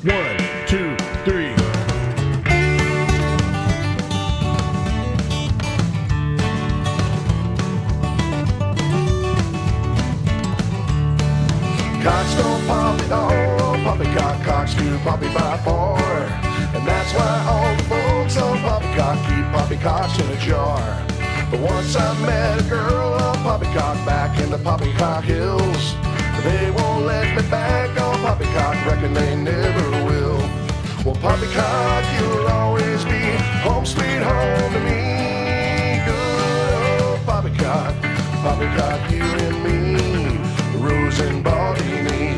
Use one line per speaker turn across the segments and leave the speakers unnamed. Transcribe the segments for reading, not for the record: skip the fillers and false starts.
1, 2, 3. Cocks don't pop at all, poppycock cocks do poppy by far. And that's why all the folks on poppycock keep poppycocks in a jar. But once I met a girl on poppycock back in the poppycock hills, they won't let me back on poppycock, reckon they never will. Well, poppycock, you'll always be home sweet home to me. Good old poppycock, poppycock, you and me, Rose and Baldini.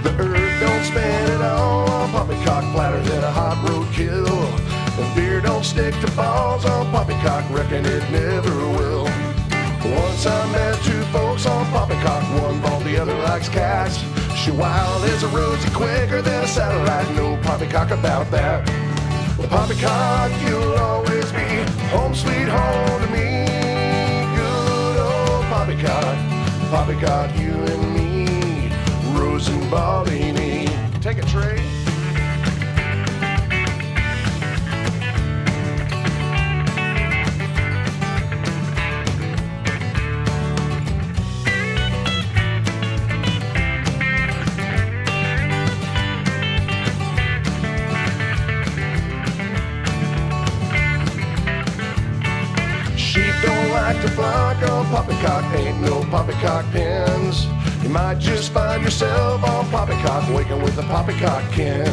The earth don't spin at all on poppycock, flatter than a hot roadkill. And beer don't stick to balls on poppycock, reckon it never will. Once I met two folks on poppycock, one bald, the other likes cats. She wild as a rosy, quicker than a satellite, no poppycock about that. Well, poppycock, you'll always be home sweet home to me. Good old poppycock, poppycock, you and me, Rose and Baldini. Take it, Trey. To block on poppycock, ain't no poppycock pins. You might just find yourself on poppycock, waking with a poppycock can.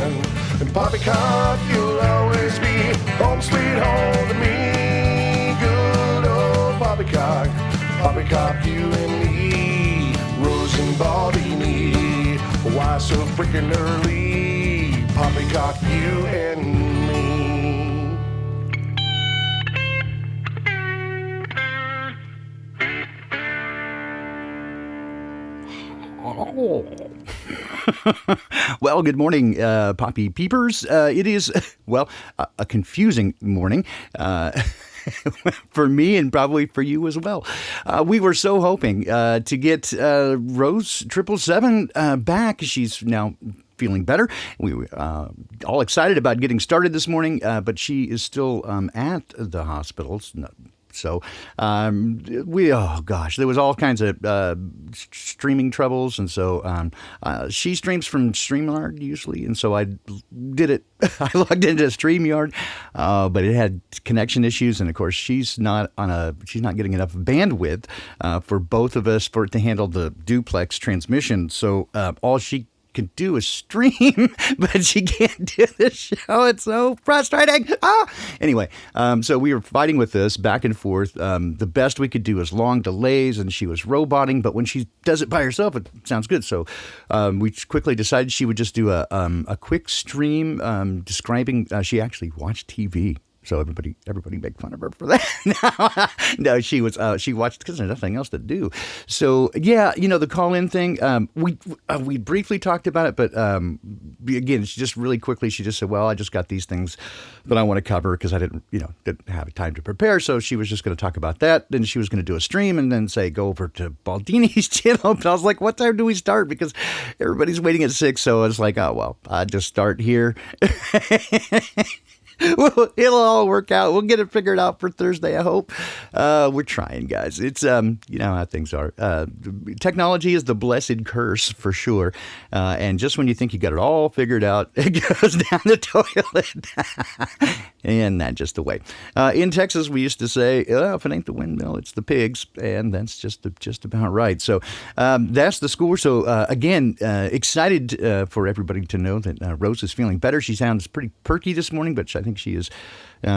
And poppycock, you'll always be home sweet home to me. Good old poppycock, poppycock, you and me, Rose and Baldini. Why so freaking early? Poppycock, you and me.
Well, good morning, Poppy Peepers. It is, well, a confusing morning for me and probably for you as well. We were so hoping to get Rose 777 back. She's now feeling better. We were all excited about getting started this morning, but she is still at the hospital. So there was all kinds of streaming troubles, and so she streams from StreamYard usually, and so I did it. I logged into StreamYard, but it had connection issues, and of course she's not getting enough bandwidth for both of us to handle the duplex transmission. So all she can do is stream, but she can't do the show. It's so frustrating. Anyway, so we were fighting with this back and forth. The best we could do is long delays, and she was roboting, but when she does it by herself, it sounds good. So we quickly decided she would just do a quick stream describing. She actually watched TV. So everybody make fun of her for that. No, she watched because there's nothing else to do. So yeah, the call-in thing. We briefly talked about it, but again, she just really quickly. She just said, "Well, I just got these things that I want to cover because I didn't have time to prepare." So she was just going to talk about that. Then she was going to do a stream and then say, "Go over to Baldini's channel." But I was like, "What time do we start?" Because everybody's waiting at 6. So I was like, "Oh well, I just start here." Well, it'll all work out. We'll get it figured out for Thursday, I hope. We're trying, guys. It's, you know how things are. Technology is the blessed curse, for sure. And just when you think you got it all figured out, it goes down the toilet. And that's just the way. In Texas, we used to say, oh, if it ain't the windmill, it's the pigs. And that's just about right. So that's the score. So, again, excited for everybody to know that Rose is feeling better. She sounds pretty perky this morning, but I think she is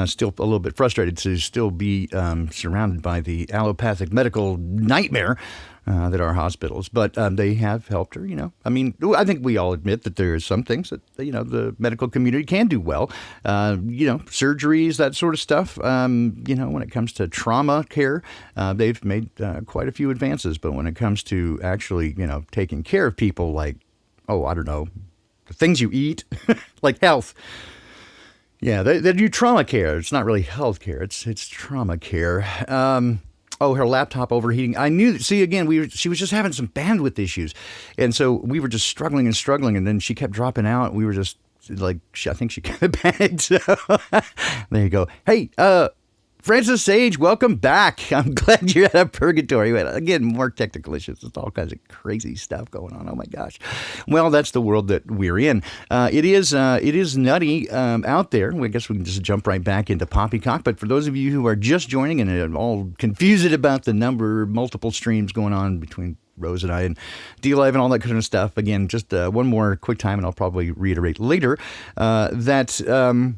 still a little bit frustrated to still be surrounded by the allopathic medical nightmare that are hospitals. But they have helped her, I mean, I think we all admit that there are some things that, the medical community can do well. Surgeries, that sort of stuff. When it comes to trauma care, they've made quite a few advances. But when it comes to actually, taking care of people like, the things you eat, like health. Yeah, they do trauma care. It's not really health care. It's trauma care. Oh, her laptop overheating. I knew. See, again, she was just having some bandwidth issues, and so we were just struggling and struggling. And then she kept dropping out. We were just like, I think she kind of panicked. So there you go. Hey, Francis Sage, welcome back. I'm glad you're out of purgatory. Again, more technical issues. It's all kinds of crazy stuff going on. Oh my gosh. Well, that's the world that we're in. It is nutty out there. I guess we can just jump right back into poppycock. But for those of you who are just joining and are all confused about the multiple streams going on between Rose and I and D-Live and all that kind of stuff, again, just one more quick time, and I'll probably reiterate later that.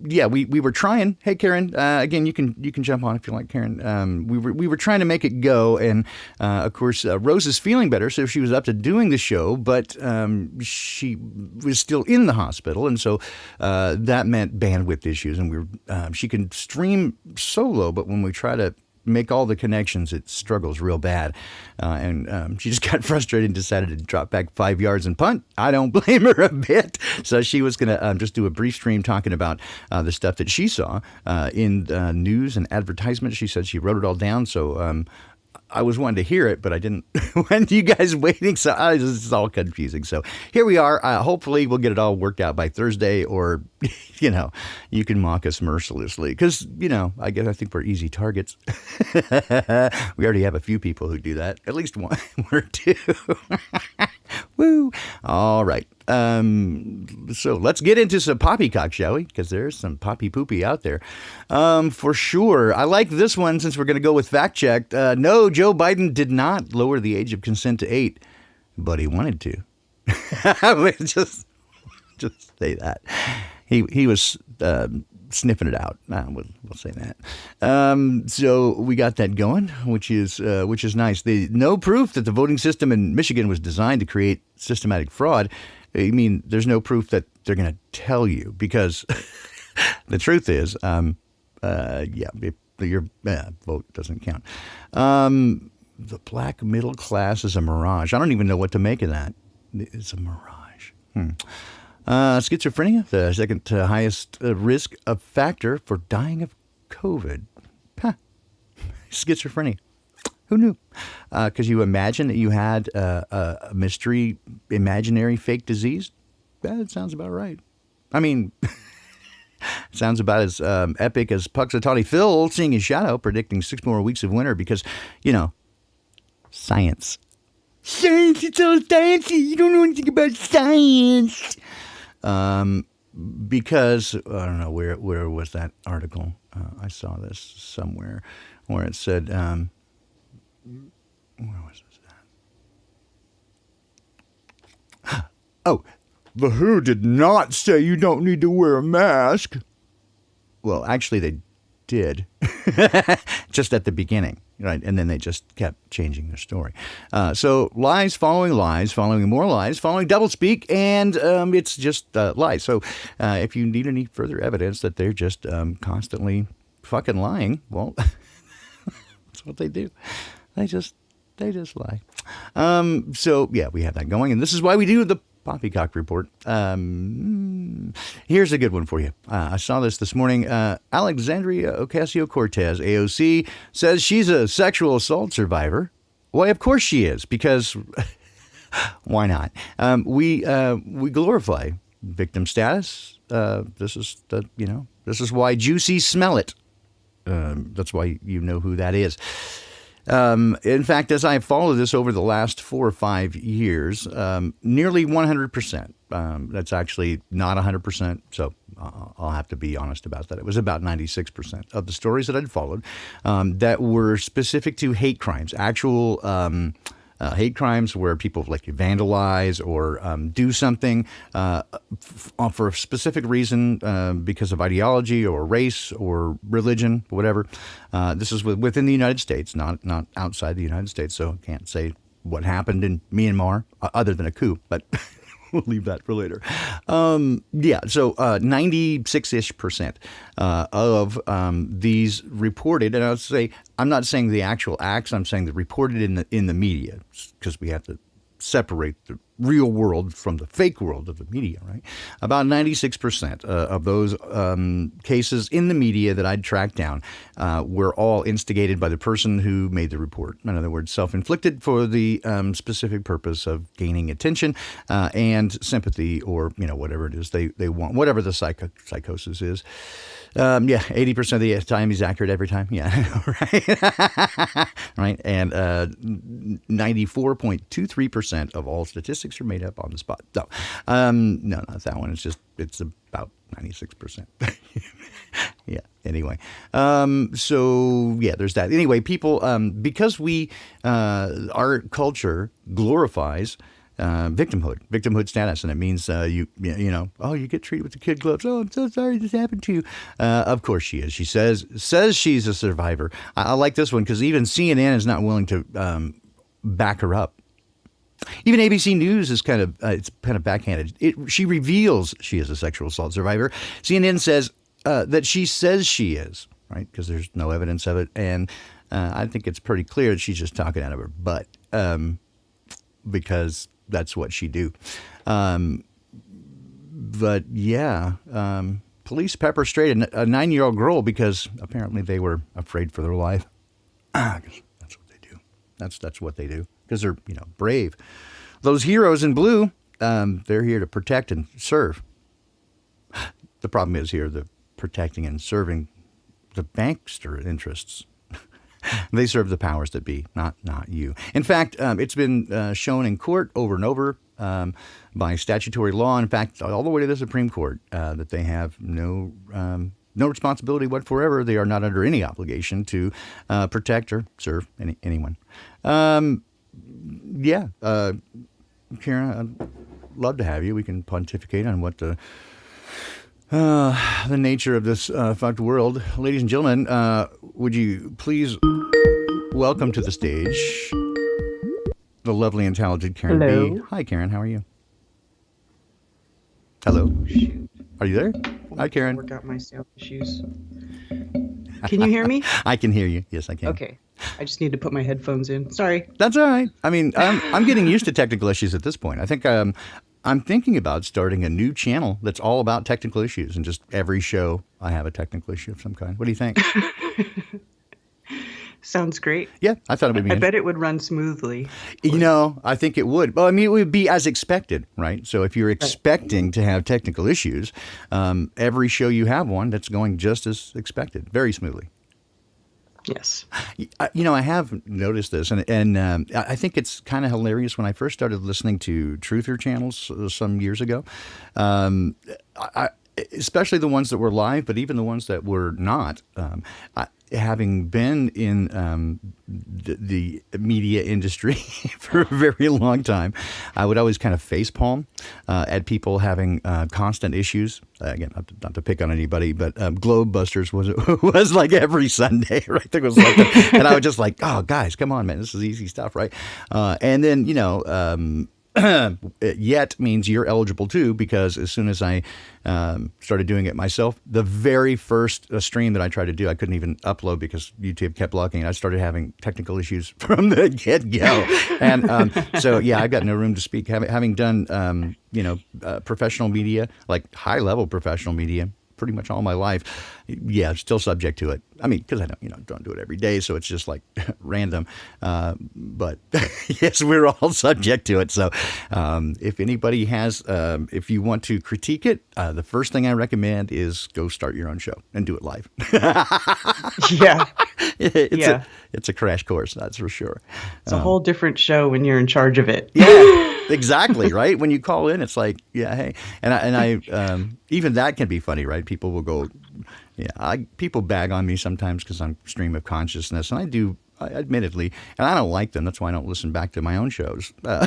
Yeah, we were trying. Hey, Karen. Again, you can jump on if you like, Karen. We were trying to make it go, and of course, Rose is feeling better, so she was up to doing the show, but she was still in the hospital, and so that meant bandwidth issues. And she can stream solo, but when we try to make all the connections, it struggles real bad. And she just got frustrated and decided to drop back 5 yards and punt. I don't blame her a bit. So she was going to just do a brief stream talking about the stuff that she saw in news and advertisements. She said she wrote it all down. So I was wanting to hear it, but I didn't want you guys waiting. So it's all confusing. So here we are. Hopefully we'll get it all worked out by Thursday, or, you can mock us mercilessly because, I think we're easy targets. We already have a few people who do that. At least one or two. Woo. All right. So let's get into some poppycock, shall we? Because there's some poppy poopy out there. For sure. I like this one since we're going to go with fact checked. No, Joe Biden did not lower the age of consent to 8, but he wanted to. just say that. He was sniffing it out. We'll say that. So we got that going, which is nice. No proof that the voting system in Michigan was designed to create systematic fraud. I mean, there's no proof that they're going to tell you, because the truth is, your vote doesn't count. The black middle class is a mirage. I don't even know what to make of that. It's a mirage. Schizophrenia, the second highest risk of factor for dying of COVID. Schizophrenia. Who knew? Because you imagine that you had a mystery, imaginary, fake disease. That sounds about right. I mean, sounds about as epic as Puxatawny Phil seeing his shadow, predicting 6 more weeks of winter because, science. Science, it's all sciencey. You don't know anything about science. Because, I don't know, where was that article? I saw this somewhere where it said... where was this at? Oh, the WHO did not say you don't need to wear a mask. Well, actually, they did. Just at the beginning, right? And then they just kept changing their story. So lies following more lies, following doublespeak, and it's just lies. So if you need any further evidence that they're just constantly fucking lying, well, that's what they do. They just lie. So yeah, we have that going, and this is why we do the Poppycock Report. Here's a good one for you. I saw this morning. Alexandria Ocasio-Cortez, AOC, says she's a sexual assault survivor. Why, of course she is, because why not? We glorify victim status. This is why Juicy smell it. That's why you know who that is. In fact, as I've followed this over the last 4 or 5 years, nearly 100%. That's actually not 100%, so I'll have to be honest about that. It was about 96% of the stories that I'd followed that were specific to hate crimes, actual hate crimes where people like vandalize or do something for a specific reason because of ideology or race or religion, whatever. This is within the United States, not outside the United States, so I can't say what happened in Myanmar other than a coup, but we'll leave that for later. So 96-ish% of these reported, and I would say, I'm not saying the actual acts, I'm saying the reported in the media, because we have to separate the real world from the fake world of the media, right? About 96% of those cases in the media that I'd tracked down were all instigated by the person who made the report. In other words, self-inflicted for the specific purpose of gaining attention and sympathy, or whatever it is they want, whatever the psychosis is. 80% of the time he's accurate every time. Yeah, right. Right. And 94.23% of all statistics are made up on the spot. No, no, not that one. It's about 96%. Yeah. Anyway, so yeah, there's that. Anyway, people, because our culture glorifies victimhood status, and it means you get treated with the kid gloves. Oh, I'm so sorry this happened to you. Of course she is. She says she's a survivor. I like this one because even CNN is not willing to back her up. Even ABC News is kind of backhanded. She reveals she is a sexual assault survivor. CNN says that she says she is, right, because there's no evidence of it, and I think it's pretty clear that she's just talking out of her butt because that's what she do. But yeah, police pepper sprayed a 9-year-old girl because apparently they were afraid for their life. That's what they do. That's what they do because they're brave. Those heroes in blue, they're here to protect and serve. The problem is here the protecting and serving the bankster interests. They serve the powers that be, not you. In fact, it's been shown in court over and over by statutory law. In fact, all the way to the Supreme Court, that they have no responsibility whatsoever. They are not under any obligation to protect or serve anyone. Karen, I'd love to have you. We can pontificate on what the nature of this fucked world. Ladies and gentlemen, would you please welcome to the stage the lovely and talented Karen
Hello.
B. Hi, Karen. How are you? Hello.
Oh, shoot.
Are you there? Hi, Karen.
Work out my sound issues. Can you hear me?
I can hear you. Yes, I can.
Okay. I just need to put my headphones in. Sorry.
That's all right. I mean, I'm getting used to technical issues at this point. I think I'm thinking about starting a new channel that's all about technical issues, and just every show I have a technical issue of some kind. What do you think?
Sounds great.
Yeah, I thought it would be.
I bet it would run smoothly.
I think it would. Well, I mean, it would be as expected, right? So if you're expecting to have technical issues, every show you have one that's going just as expected, very smoothly.
Yes.
I have noticed this, and I think it's kind of hilarious. When I first started listening to truther channels some years ago, especially the ones that were live, but even the ones that were not, having been in the media industry for a very long time, I would always kind of facepalm at people having constant issues. Again, not to pick on anybody, but Globe Busters was like every Sunday, right? There was like and I was just like, oh, guys, come on, man, this is easy stuff, right? And then, yet means you're eligible too, because as soon as I started doing it myself, the very first stream that I tried to do, I couldn't even upload because YouTube kept blocking it. I started having technical issues from the get-go. And so, yeah, I've got no room to speak. Having done, professional media, like high-level professional media, pretty much all my life, yeah, still subject to it. I mean, because I don't do it every day, so it's just like random. But yes, we're all subject to it. So if anybody has, if you want to critique it, the first thing I recommend is go start your own show and do it live.
Yeah.
It's a crash course, that's for sure.
It's a whole different show when you're in charge of it.
Yeah. Exactly, right? When you call in, it's like, yeah, hey. And I even that can be funny, right? People will go, yeah, people bag on me sometimes because I'm stream of consciousness, and I do, admittedly, and I don't like them. That's why I don't listen back to my own shows. The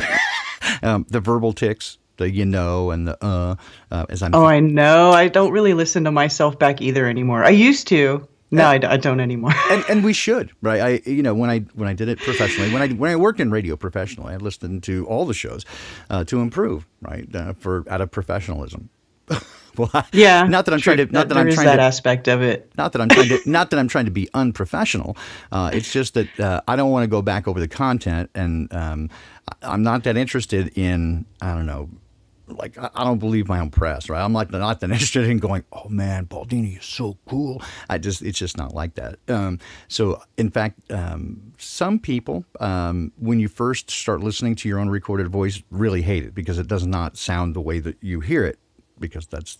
verbal tics, the and the as I'm.
Oh, I know. I don't really listen to myself back either anymore. I used to. No, I don't anymore.
and we should, right? When I did it professionally, when I worked in radio professionally, I listened to all the shows to improve, right? Out of professionalism. Well,
Yeah,
not that I'm
sure,
trying to, not that
there
I'm
is
trying
that
to,
aspect of it.
not that I'm trying to be unprofessional. It's just that I don't want to go back over the content, and I'm not that interested in, I don't know, like I don't believe my own press, right? I'm like not that interested in going, oh man, Baldini is so cool. It's just not like that. So in fact, some people, when you first start listening to your own recorded voice, really hate it because it does not sound the way that you hear it. Because that's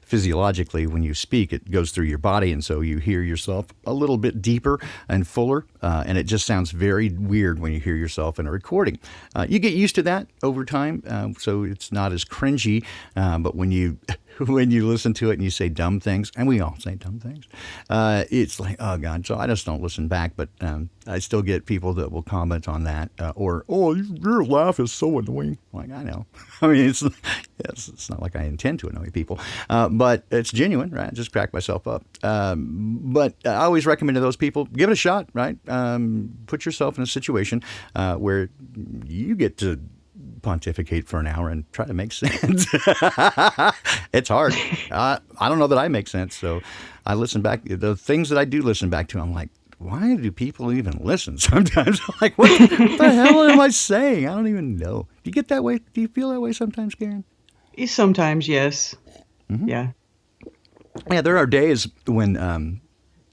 physiologically, when you speak, it goes through your body, and so you hear yourself a little bit deeper and fuller, and it just sounds very weird when you hear yourself in a recording. You get used to that over time, so it's not as cringy. But when you when you listen to it and you say dumb things, and we all say dumb things, it's like, oh God. So I just don't listen back, but I still get people that will comment on that, or, oh, your laugh is so annoying. Like, I know. I mean, it's not like I intend to annoy people, but it's genuine, right? I just crack myself up. But I always recommend to those people, give it a shot, right? Put yourself in a situation where you get to pontificate for an hour and try to make sense. It's hard. I don't know that I make sense, so I listen back. The things that I do listen back to, I'm like, why do people even listen? Sometimes I'm like, what the hell am I saying? I don't even know. Do you get that way? Do you feel that way sometimes, Karen?
Sometimes, yes.
Mm-hmm.
Yeah.
Yeah, there are days when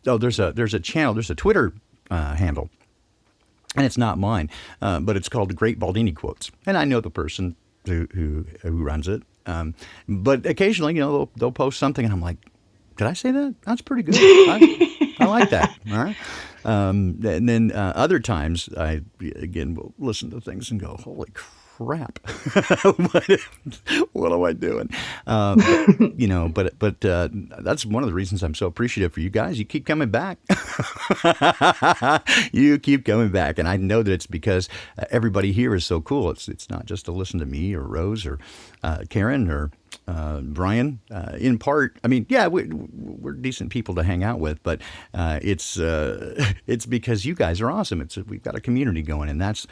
there's a channel, there's a Twitter handle, and it's not mine, but it's called Great Baldini Quotes, and I know the person who runs it. But occasionally, they'll post something, and I'm like, did I say that? That's pretty good. I like that. All right. And then other times, I again will listen to things and go, holy crap, what am I doing? But that's one of the reasons I'm so appreciative for you guys. You keep coming back. You keep coming back, and I know that it's because everybody here is so cool. It's not just to listen to me or Rose or Karen or Brian. In part, I mean, yeah, we're decent people to hang out with, but it's because you guys are awesome. We've got a community going, and that's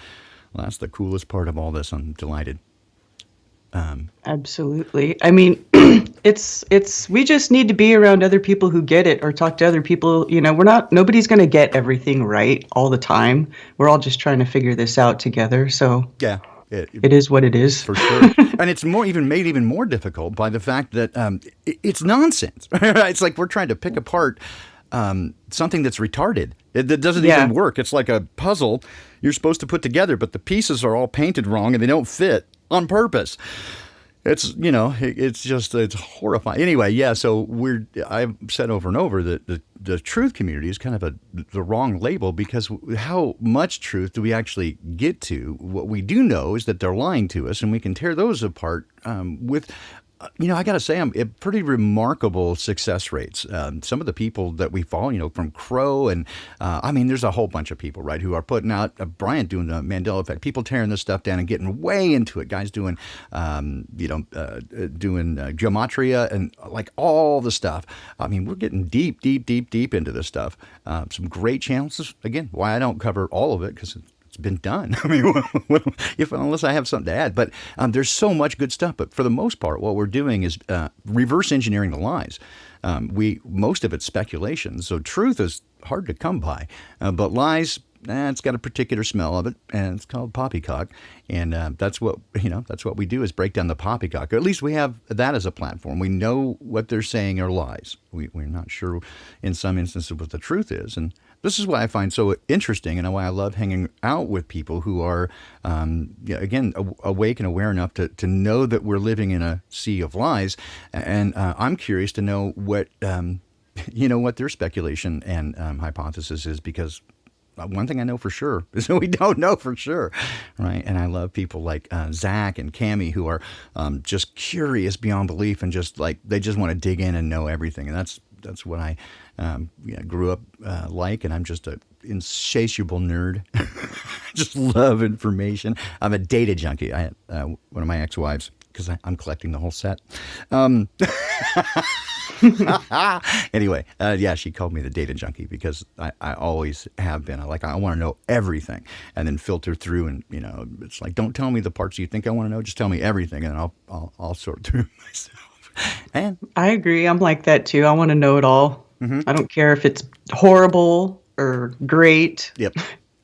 the coolest part of all this. I'm delighted.
Absolutely. I mean, we just need to be around other people who get it or talk to other people. Nobody's going to get everything right all the time. We're all just trying to figure this out together. So
yeah.
It is what it is.
For sure. And it's made even more difficult by the fact that it's nonsense. It's like we're trying to pick apart something that's retarded. That doesn't even work. It's like a puzzle you're supposed to put together, but the pieces are all painted wrong and they don't fit on purpose. It's horrifying. Anyway, yeah, so I've said over and over that the truth community is kind of the wrong label, because how much truth do we actually get to? What we do know is that they're lying to us, and we can tear those apart with I got to say, I'm pretty remarkable success rates. Some of the people that we follow, from Crow, and I mean, there's a whole bunch of people, right, who are putting out, Brian doing the Mandela Effect, people tearing this stuff down and getting way into it, guys doing, doing gematria and like all the stuff. I mean, we're getting deep into this stuff. Some great channels. Again, why I don't cover all of it, because it's been done. I mean, unless I have something to add. But there's so much good stuff. But for the most part, what we're doing is reverse engineering the lies. Most of it's speculation. So truth is hard to come by. But lies, it's got a particular smell of it, and it's called poppycock. And that's what we do, is break down the poppycock. Or at least we have that as a platform. We know what they're saying are lies. We're not sure in some instances what the truth is. And this is why I find so interesting, and why I love hanging out with people who are, again, awake and aware enough to know that we're living in a sea of lies. And I'm curious to know what their speculation and hypothesis is, because one thing I know for sure is we don't know for sure, right? And I love people like Zach and Cammie, who are just curious beyond belief, and they just want to dig in and know everything. And that's what I grew up like, and I'm just an insatiable nerd. Just love information. I'm a data junkie. I had one of my ex-wives, because I'm collecting the whole set. Anyway, she called me the data junkie, because I always have been. I want to know everything, and then filter through, and it's like, don't tell me the parts you think I want to know, just tell me everything, and I'll sort through myself. And
I agree. I'm like that too. I want to know it all. I don't care if it's horrible or great.
yep.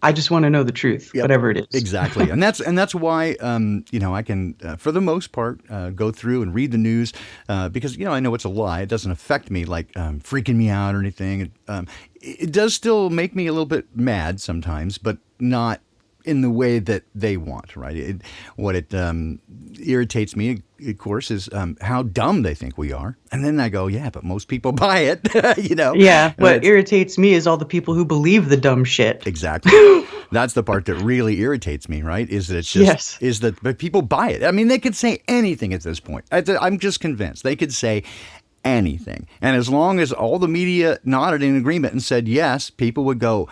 I just want to know the truth,
Yep,
whatever it is.
exactly, and that's why I can for the most part go through and read the news because I know it's a lie. It doesn't affect me like freaking me out or anything. It does still make me a little bit mad sometimes, but not in the way that they want. Right? What it irritates me, of course, is how dumb they think we are, and then I go, yeah, but most people buy it.
Yeah, what
It's-
irritates me is all the people who believe the dumb shit.
Exactly. That's the part that really irritates me, right? Is that it's just
Yes.
is that but people buy it. I mean, they could say anything at this point. I'm just convinced they could say anything, and as long as all the media nodded in agreement and said yes, people would go,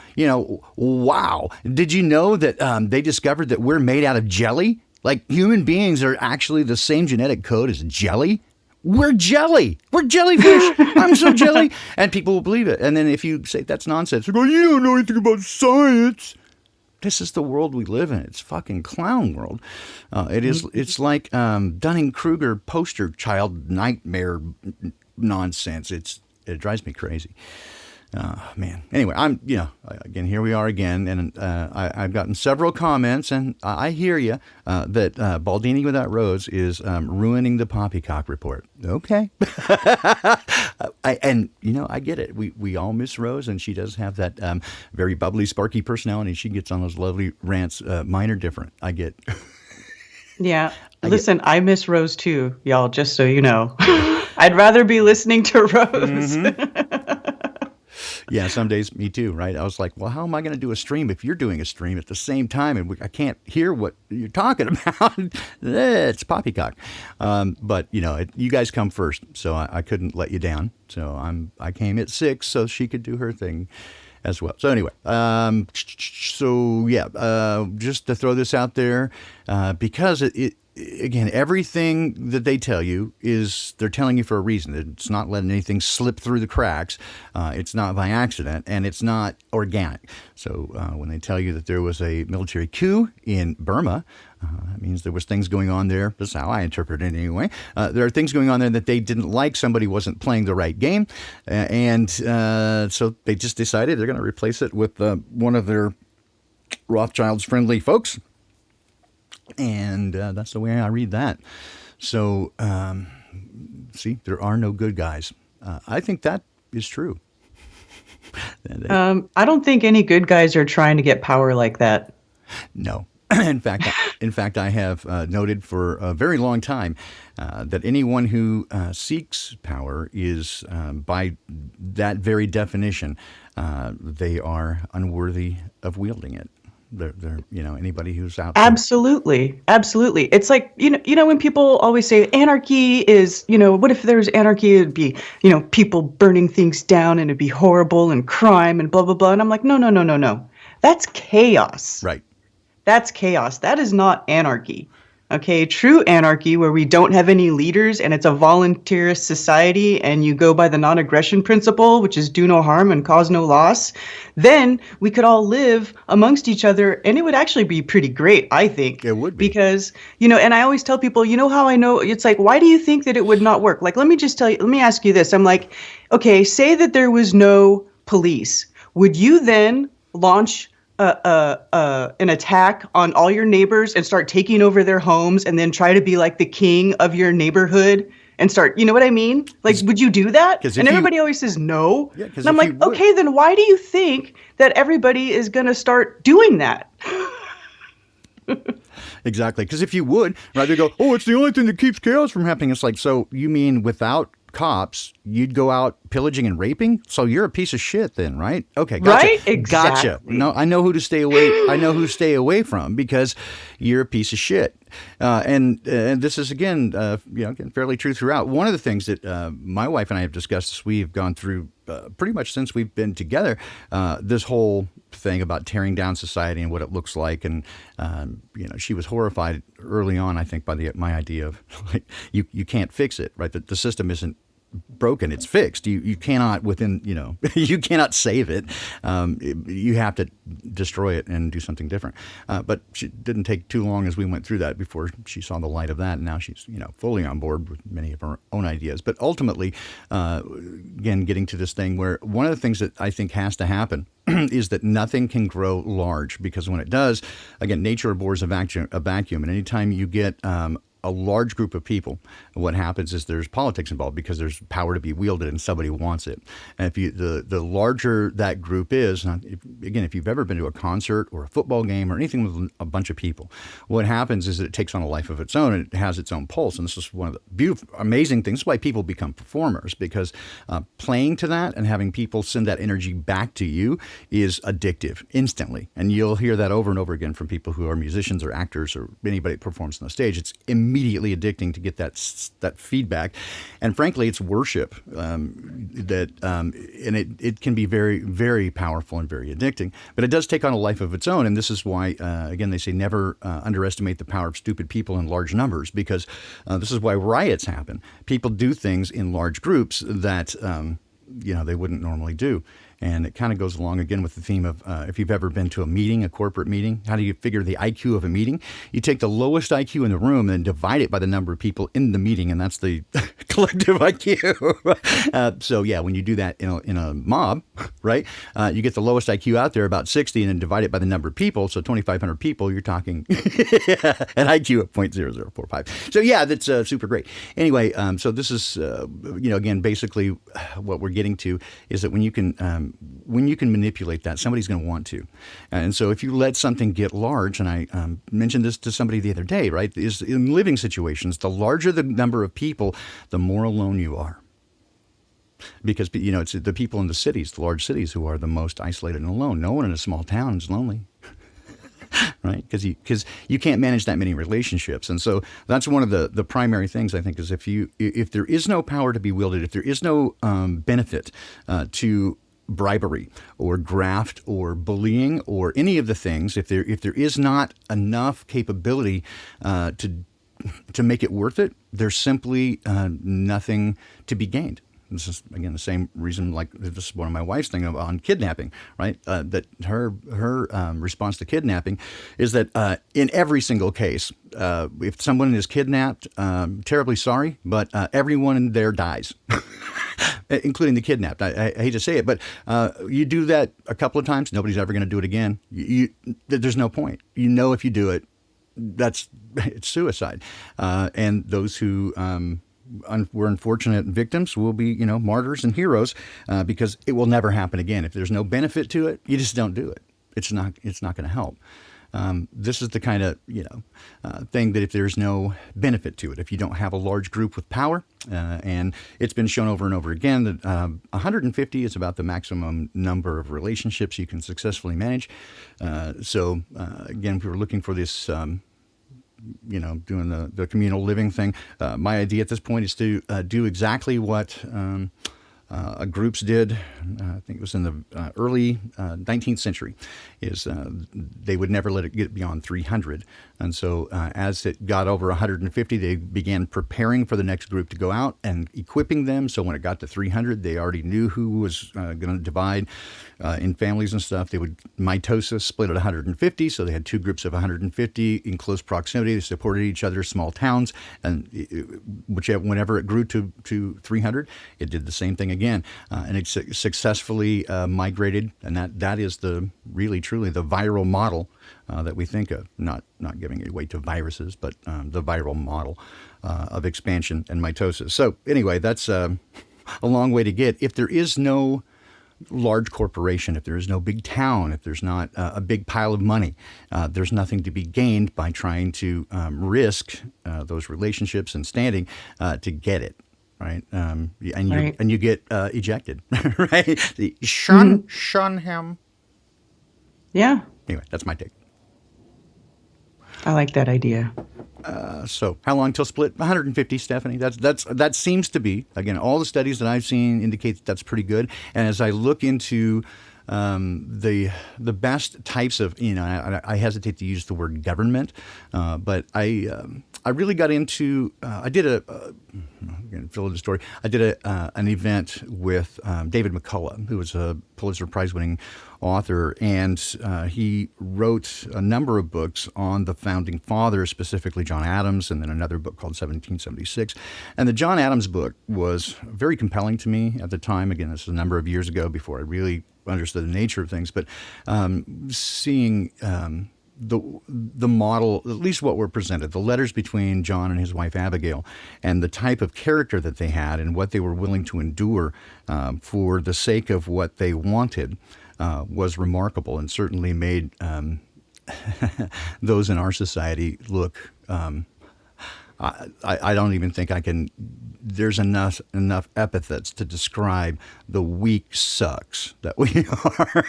wow. Did you know that they discovered that we're made out of jelly? Like human beings are actually the same genetic code as jelly. We're jelly. We're jellyfish. I'm so jelly. And people will believe it. And then if you say that's nonsense, they go, you don't know anything about science. This is the world we live in. It's fucking clown world. It's like Dunning-Kruger poster child nightmare nonsense. It drives me crazy. Man. Anyway, again, here we are again, and I've gotten several comments, and I hear you that Baldini Without Rose is ruining the Poppycock Report. Okay. I get it. We all miss Rose, and she does have that very bubbly, sparky personality, and she gets on those lovely rants. Mine are different. I get.
Yeah. Listen, I miss Rose too, y'all, just so you know. I'd rather be listening to Rose.
Yeah, some days, me too, right? I was like, well, how am I going to do a stream if you're doing a stream at the same time and I can't hear what you're talking about? It's poppycock. But, you guys come first, so I couldn't let you down. So I came at 6 so she could do her thing as well. So anyway, just to throw this out there, because again, everything that they tell you they're telling you for a reason. It's not letting anything slip through the cracks. It's not by accident, and it's not organic. So when they tell you that there was a military coup in Burma, that means there was things going on there. That's how I interpret it anyway. There are things going on there that they didn't like. Somebody wasn't playing the right game, and so they just decided they're going to replace it with one of their Rothschild's friendly folks. And that's the way I read that. So, see, there are no good guys. I think that is true.
I don't think any good guys are trying to get power like that.
No. In fact, I have noted for a very long time that anyone who seeks power is, by that very definition, they are unworthy of wielding it. They're anybody who's out there.
Absolutely. It's like, when people always say anarchy is, what if there's anarchy? It'd be, people burning things down and it'd be horrible and crime and blah, blah, blah. And I'm like, no. That's chaos.
Right.
That's chaos. That is not anarchy. Okay, true anarchy where we don't have any leaders and it's a volunteerist society and you go by the non-aggression principle, which is do no harm and cause no loss, then we could all live amongst each other and it would actually be pretty great, I think.
It would be.
Because, and I always tell people, how I know, it's like, why do you think that it would not work? Like, let me ask you this. I'm like, okay, say that there was no police. Would you then launch an attack on all your neighbors and start taking over their homes and then try to be like the king of your neighborhood and start, you know what I mean? Like, would you do that? And everybody always says no.
Yeah,
and I'm like, okay, then why do you think that everybody is going to start doing that?
Exactly. Because if you would, right, they go, oh, it's the only thing that keeps chaos from happening. It's like, so you mean without cops, you'd go out pillaging and raping? So you're a piece of shit then, right? Okay, gotcha.
Right? Exactly.
Gotcha. No, I know who to stay away. I know who to stay away from because you're a piece of shit. And this is again fairly true throughout. One of the things that my wife and I have discussed as we've gone through pretty much since we've been together, this whole thing about tearing down society and what it looks like, and she was horrified early on, I think, by my idea of like you can't fix it, right? That the system isn't broken, it's fixed. You cannot you cannot save it. You have to destroy it and do something different. But it didn't take too long as we went through that before she saw the light of that, and now she's fully on board with many of her own ideas. But ultimately, again, getting to this thing where one of the things that I think has to happen is that nothing can grow large, because when it does, again, nature abhors a vacuum, and anytime you get a large group of people, what happens is there's politics involved, because there's power to be wielded and somebody wants it. And if the larger that group is, if you've ever been to a concert or a football game or anything with a bunch of people, what happens is that it takes on a life of its own, and it has its own pulse. And this is one of the beautiful, amazing things. This is why people become performers, because playing to that and having people send that energy back to you is addictive instantly. And you'll hear that over and over again from people who are musicians or actors or anybody that performs on the stage. It's immediately addicting to get that feedback, and frankly, it's worship. And it can be very, very powerful and very addicting. But it does take on a life of its own, and this is why, again, they say never underestimate the power of stupid people in large numbers, because this is why riots happen. People do things in large groups that they wouldn't normally do. And it kind of goes along again with the theme of if you've ever been to a meeting, a corporate meeting, how do you figure the IQ of a meeting? You take the lowest IQ in the room and divide it by the number of people in the meeting, and that's the collective IQ. So yeah, when you do that in a mob, right, you get the lowest IQ out there, about 60, and then divide it by the number of people. So 2,500 people, you're talking an IQ of 0.0045. So yeah, that's super great. Anyway, so this is again, basically what we're getting to is that when you can manipulate that, somebody's going to want to. And so if you let something get large, and I mentioned this to somebody the other day, right, is in living situations, the larger the number of people, the more alone you are. Because, it's the people in the cities, the large cities, who are the most isolated and alone. No one in a small town is lonely. Right? Because you can't manage that many relationships. And so that's one of the primary things, I think, is if there is no power to be wielded, if there is no benefit to bribery or graft or bullying or any of the things, if there is not enough capability to make it worth it, there's simply nothing to be gained. This is, again, the same reason, like this is one of my wife's thing on kidnapping, right? That her response to kidnapping is that in every single case, if someone is kidnapped, terribly sorry, but everyone in there dies. Including the kidnapped. I hate to say it, but you do that a couple of times, nobody's ever going to do it again. There's no point. If you do it, it's suicide. And those who were unfortunate victims will be, martyrs and heroes, because it will never happen again. If there's no benefit to it, you just don't do it. It's not going to help. This is the kind of thing that if there's no benefit to it, if you don't have a large group with power, and it's been shown over and over again that 150 is about the maximum number of relationships you can successfully manage. So again, if we were looking for this, doing the communal living thing, my idea at this point is to do exactly what groups did, I think it was in the early 19th century, is they would never let it get beyond 300. And so as it got over 150, they began preparing for the next group to go out and equipping them. So when it got to 300, they already knew who was going to divide in families and stuff. They would mitosis, split at 150. So they had two groups of 150 in close proximity. They supported each other, small towns. And whenever it grew to 300, it did the same thing again. And it successfully migrated. And that is really, truly the viral model that we think of, not giving it away to viruses, but the viral model of expansion and mitosis. So anyway, that's a long way to get. If there is no large corporation, if there is no big town, if there's not a big pile of money, there's nothing to be gained by trying to risk those relationships and standing to get it. Right, and you get ejected. Right, shun him.
Yeah.
Anyway, that's my take.
I like that idea.
So how long till split? 150, Stephanie. That seems to be, again, all the studies that I've seen indicate that that's pretty good. And as I look into the best types of, I hesitate to use the word government, but I really got into, I did again, fill in the story. I did an event with David McCullough, who was a Pulitzer Prize-winning author, and he wrote a number of books on the founding fathers, specifically John Adams, and then another book called 1776. And the John Adams book was very compelling to me at the time. Again, this is a number of years ago before I really understood the nature of things, but seeing the model, at least what were presented, the letters between John and his wife Abigail, and the type of character that they had and what they were willing to endure for the sake of what they wanted, was remarkable, and certainly made those in our society look. I don't even think I can. There's enough epithets to describe the weak sucks that we are,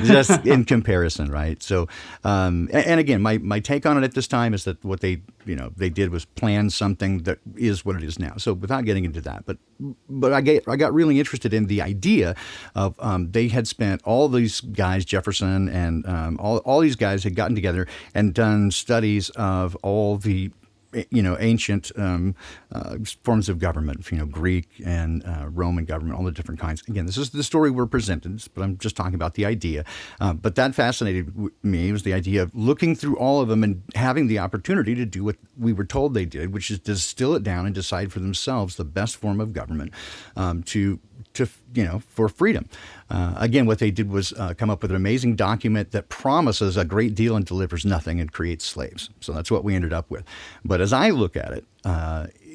just in comparison, right? So, and again, my take on it at this time is that what they did was plan something that is what it is now. So, without getting into that, but I got really interested in the idea of they had spent all these guys, Jefferson and all these guys had gotten together and done studies of all the ancient forms of government, Greek and Roman government, all the different kinds. Again, this is the story we're presented, but I'm just talking about the idea. But that fascinated me. It was the idea of looking through all of them and having the opportunity to do what we were told they did, which is distill it down and decide for themselves the best form of government for freedom. Again, what they did was come up with an amazing document that promises a great deal and delivers nothing and creates slaves. So that's what we ended up with. But as I look at it,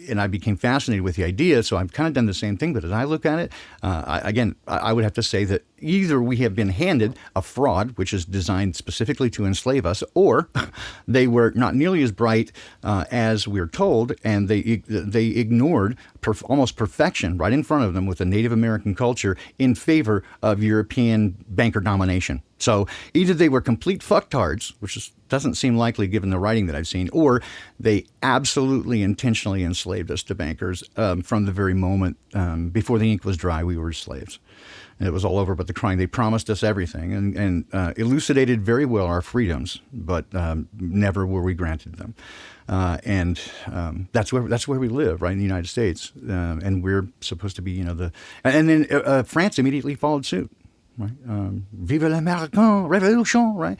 and I became fascinated with the idea, so I've kind of done the same thing. But as I look at it, I would have to say that either we have been handed a fraud, which is designed specifically to enslave us, or they were not nearly as bright as we're told, and they ignored almost perfection right in front of them with the Native American culture in favor of European banker domination. So either they were complete fucktards, which doesn't seem likely given the writing that I've seen, or they absolutely intentionally enslaved us to bankers from the very moment before the ink was dry. We were slaves. And it was all over but the crying. They promised us everything and elucidated very well our freedoms, but never were we granted them. And that's where we live, right in the United States, and we're supposed to be, and then France immediately followed suit. Right, Vive l'American Revolution, right?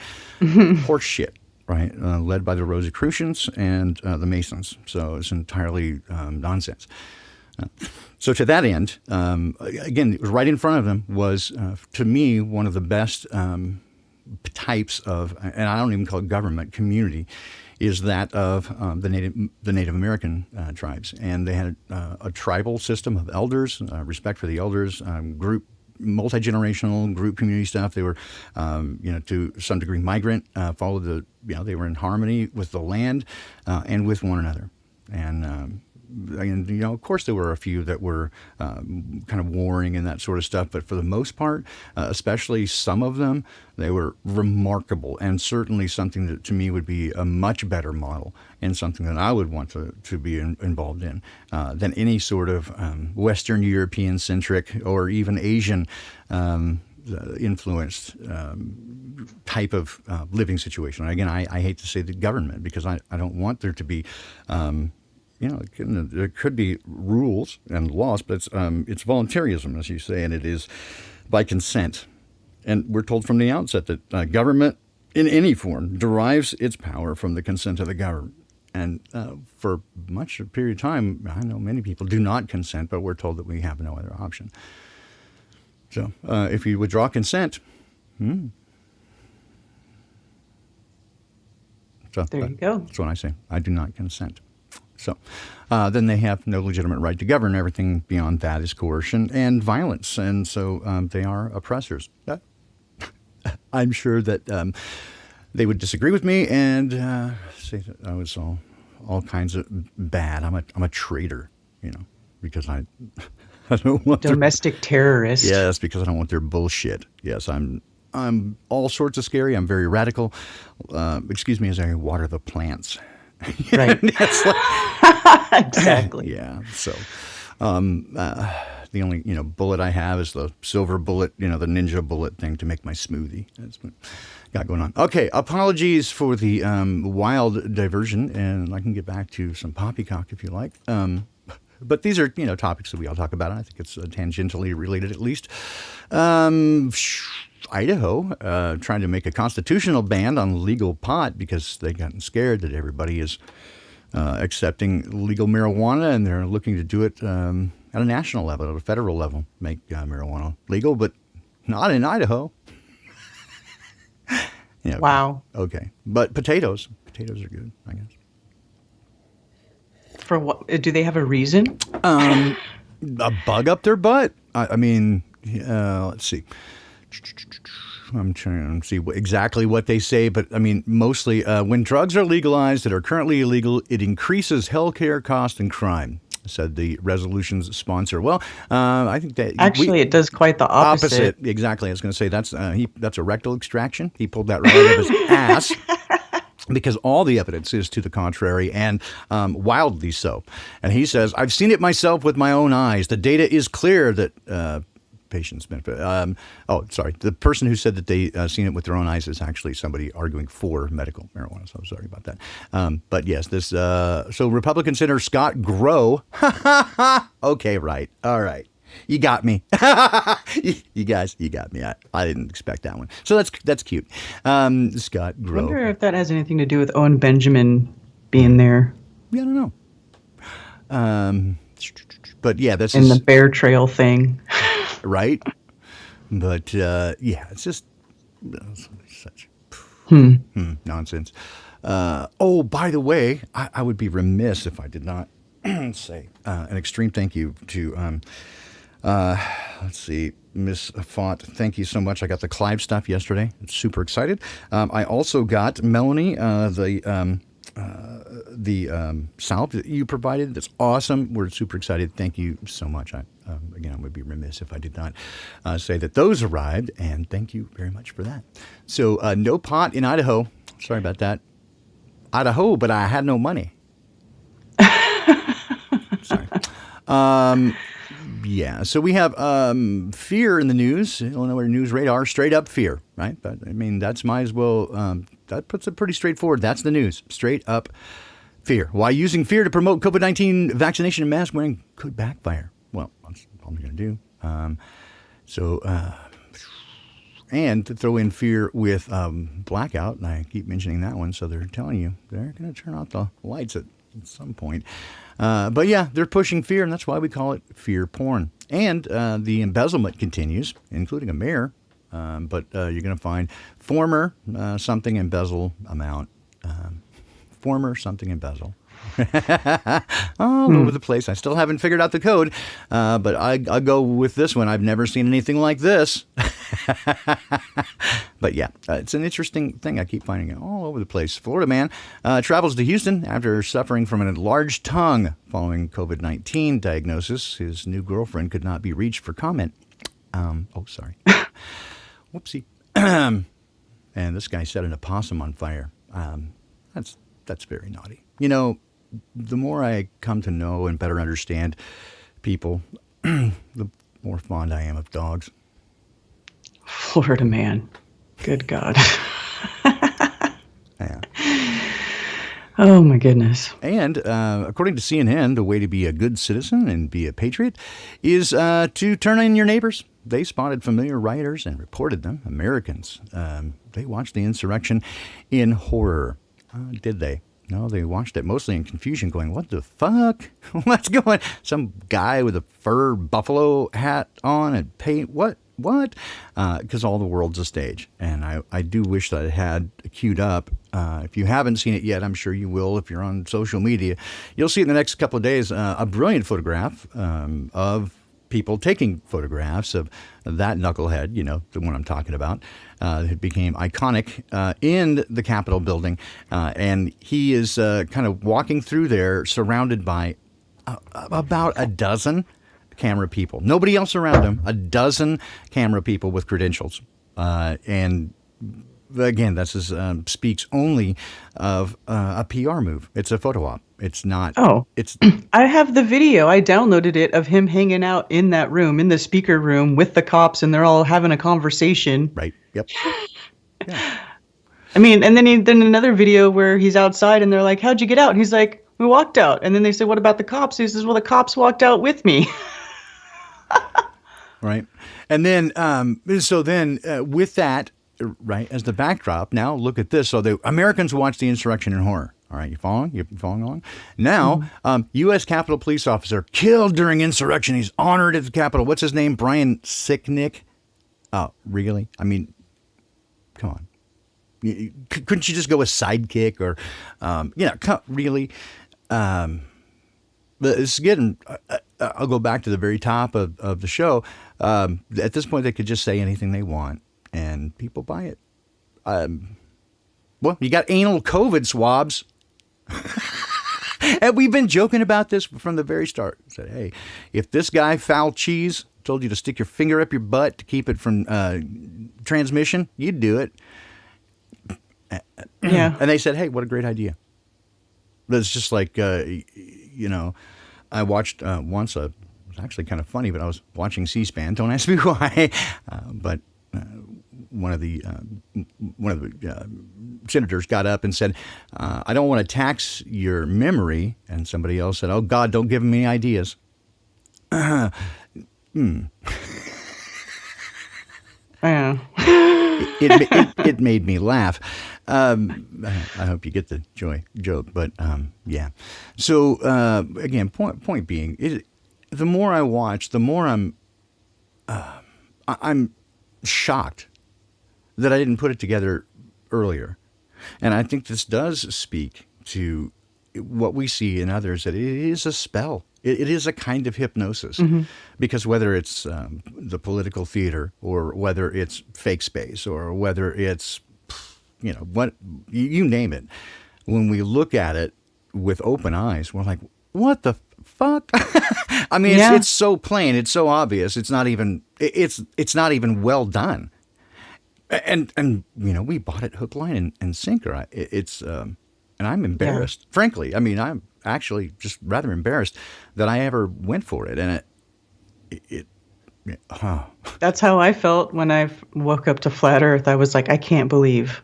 Horse shit, right? Led by the Rosicrucians and the Masons. So it's entirely nonsense. So to that end, again, it was right in front of them was, to me, one of the best types of, and I don't even call it government, community, is that of the Native American tribes. And they had a tribal system of elders, respect for the elders, group multi-generational group community stuff. They were, to some degree migrant, followed they were in harmony with the land and with one another. And of course there were a few that were kind of warring and that sort of stuff, but for the most part, especially some of them, they were remarkable and certainly something that to me would be a much better model and something that I would want to be involved in than any sort of Western European centric or even Asian influenced type of living situation. And again, I hate to say the government because I don't want there to be there could be rules and laws, but it's voluntarism, as you say, and it is by consent. And we're told from the outset that government in any form derives its power from the consent of the governed. And for much a period of time, I know many people do not consent, but we're told that we have no other option. So if you withdraw consent, so
there you go.
That's what I say. I do not consent. So then they have no legitimate right to govern. Everything beyond that is coercion and violence. And so they are oppressors. I'm sure that they would disagree with me and say that I was all kinds of bad. I'm a traitor, because I don't want
domestic terrorist.
Yes, because I don't want their bullshit. Yes, I'm all sorts of scary. I'm very radical. Excuse me as I water the plants.
Right. Exactly.
Yeah. So the only bullet I have is the silver bullet, the ninja bullet thing to make my smoothie. got going on. Okay, apologies for the wild diversion, and I can get back to some poppycock if you like. But these are, topics that we all talk about, and I think it's tangentially related at least. Idaho trying to make a constitutional ban on legal pot because they've gotten scared that everybody is accepting legal marijuana, and they're looking to do it at a national level, at a federal level, make marijuana legal, but not in Idaho. Yeah.
Wow.
Okay. But potatoes are good, I guess.
For what? Do they have a reason?
A bug up their butt. I mean, let's see. I'm trying to see exactly what they say, but I mean, mostly when drugs are legalized that are currently illegal, it increases healthcare costs and crime, said the resolution's sponsor. Well, I think that
Actually, it does quite the opposite.
Exactly. I was going to say that's a rectal extraction. He pulled that right out of his ass. Because all the evidence is to the contrary, and wildly so. And he says, I've seen it myself with my own eyes. The data is clear that patients benefit. The person who said that they seen it with their own eyes is actually somebody arguing for medical marijuana. So I'm sorry about that. But yes, this. So Republican Senator Scott Grow. Okay, right. All right. You got me. you guys, you got me. I didn't expect that one. So that's cute. Scott Grow.
I wonder if that has anything to do with Owen Benjamin being there.
Yeah, I don't know. But yeah, that's
in the bear trail thing.
Right? But it's just such nonsense. By the way, I would be remiss if I did not say an extreme thank you to let's see, Miss Font. Thank you so much. I got the Clive stuff yesterday. I'm super excited. I also got Melanie the salve that you provided. That's awesome. We're super excited. Thank you so much. Again, I would be remiss if I did not say that those arrived, and thank you very much for that. So no pot in Idaho. Sorry about that. Idaho, but I had no money. Sorry. Yeah, so we have fear in the news, Illinois News Radar, straight up fear, right? But I mean, that's might as well, that puts it pretty straightforward. That's the news, straight up fear. Why using fear to promote COVID-19 vaccination and mask wearing could backfire. Well, that's all I'm going to do. And to throw in fear with blackout, and I keep mentioning that one, so they're telling you they're going to turn out the lights at some point. But yeah, they're pushing fear, and that's why we call it fear porn. And the embezzlement continues, including a mayor. But you're going to find former something embezzle amount. Former something embezzle. All over the place. I still haven't figured out the code, but I'll go with this one. I've never seen anything like this. But yeah, it's an interesting thing. I keep finding it all over the place. Florida man travels to Houston after suffering from an enlarged tongue following COVID-19 diagnosis. His new girlfriend could not be reached for comment. Sorry. Whoopsie. And this guy set an opossum on fire. That's very naughty. You know, the more I come to know and better understand people, the more fond I am of dogs.
Florida man. Good God.
Yeah.
Oh, my goodness.
And according to CNN, the way to be a good citizen and be a patriot is to turn in your neighbors. They spotted familiar rioters and reported them. Americans, they watched the insurrection in horror. Did they? No, they watched it mostly in confusion, going, what the fuck? What's going on? Some guy with a fur buffalo hat on and paint. What? Because all the world's a stage. And I do wish that it had queued up. If you haven't seen it yet, I'm sure you will if you're on social media. You'll see in the next couple of days a brilliant photograph of people taking photographs of that knucklehead, you know, the one I'm talking about. It became iconic in the Capitol building. And he is kind of walking through there surrounded by about a dozen camera people. Nobody else around him. A dozen camera people with credentials. And again, this is speaks only of a PR move. It's a photo op. It's not.
Oh,
it's.
I have the video. I downloaded it of him hanging out in that room, in the speaker room with the cops, and they're all having a conversation.
Right. Yep. Yeah.
I mean, and then another video where he's outside and they're like, "How'd you get out?" And he's like, "We walked out." And then they say, "What about the cops?" He says, "Well, the cops walked out with me."
Right. And then, with that, right, as the backdrop, now look at this. So the Americans watch the insurrection in horror. All right, you following? You following along? Now, U.S. Capitol police officer killed during insurrection. He's honored at the Capitol. What's his name? Brian Sicknick. Oh, really? I mean, come on. Couldn't you just go with sidekick or, really? But it's getting. I'll go back to the very top of the show. At this point, they could just say anything they want, and people buy it. Well, you got anal COVID swabs. And we've been joking about this from the very start. Said, hey, if this guy foul cheese told you to stick your finger up your butt to keep it from transmission, you'd do it.
Yeah.
And they said, hey, what a great idea. But it's just like, I watched once it was actually kind of funny, but I was watching C-SPAN. Don't ask me why. But one of the senators got up and said, I don't want to tax your memory. And somebody else said, oh, God, don't give him any ideas.
Yeah.
It made me laugh. I hope you get the joke, but yeah. So again, point being, the more I watch, the more I'm shocked that I didn't put it together earlier, and I think this does speak to what we see in others, that it is a spell. It is a kind of hypnosis, because whether it's the political theater or whether it's fake space or whether it's, what you name it, when we look at it with open eyes, we're like, what the fuck? I mean,
Yeah.
it's so plain, it's so obvious. It's not even well done, and we bought it hook, line, and sinker. And I'm embarrassed, frankly. I mean, I'm actually just rather embarrassed that I ever went for it. And
That's how I felt when I woke up to Flat Earth. I was like, I can't believe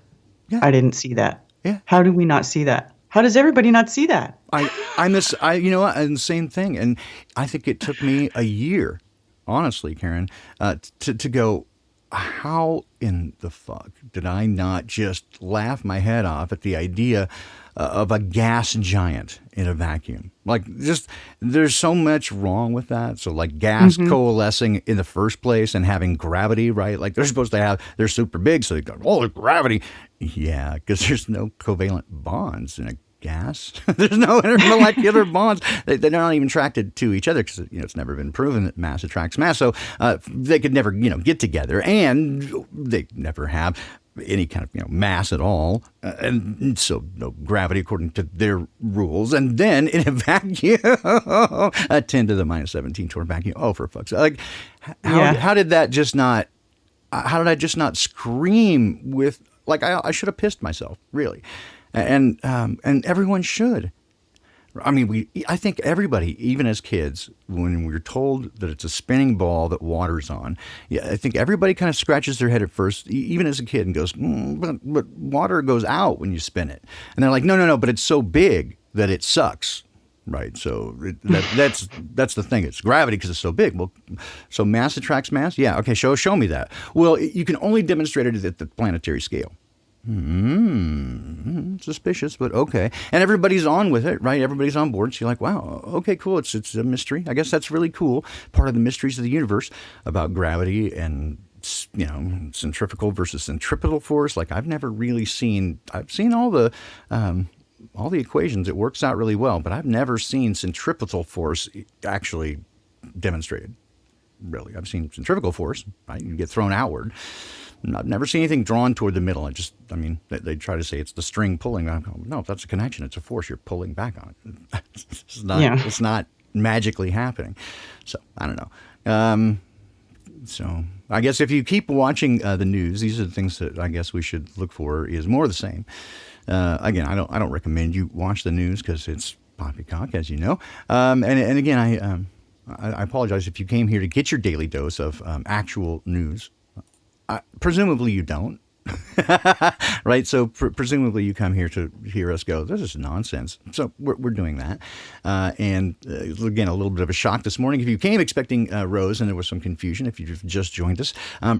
I didn't see that.
Yeah.
How did we not see that? How does everybody not see that?
and the same thing. And I think it took me a year, honestly, Karen, to go, how in the fuck did I not just laugh my head off at the idea of a gas giant in a vacuum? Like, just, there's so much wrong with that. So like gas coalescing in the first place and having gravity, right? Like they're super big. So they got all the gravity. Yeah. Because there's no covalent bonds in a gas. There's no intermolecular bonds. They're not even attracted to each other, because it's never been proven that mass attracts mass. So they could never get together, and they never have any kind of mass at all, and so no gravity according to their rules. And then in a vacuum, a 10 to the minus 17 toward vacuum. Oh, for fuck's sake! Like, how did that just not? How did I just not scream with, like, I should have pissed myself, really. And everyone should. I mean, I think everybody, even as kids, when we're told that it's a spinning ball that water's on, I think everybody kind of scratches their head at first, even as a kid, and goes, but water goes out when you spin it. And they're like, no, but it's so big that it sucks. Right. So that's the thing. It's gravity because it's so big. Well, so mass attracts mass. Yeah. Okay. Show me that. Well, you can only demonstrate it at the planetary scale. Suspicious, but okay. And everybody's on with it, right? Everybody's on board. So you're like, wow, okay, cool. It's a mystery. I guess that's really cool. Part of the mysteries of the universe about gravity and, centrifugal versus centripetal force. Like, I've seen all the equations. It works out really well, but I've never seen centripetal force actually demonstrated. Really, I've seen centrifugal force, right? You get thrown outward. I've never seen anything drawn toward the middle. They try to say it's the string pulling. I'm going, no, that's a connection. It's a force. You're pulling back on it. It's not magically happening. So I don't know. So I guess if you keep watching the news, these are the things that I guess we should look for, is more of the same. Again, I don't recommend you watch the news, because it's poppycock, as you know. And again, I apologize if you came here to get your daily dose of actual news. Presumably you don't. Right? So presumably you come here to hear us go, this is nonsense. So we're doing that. And again, a little bit of a shock this morning. If you came expecting Rose and there was some confusion, if you've just joined us,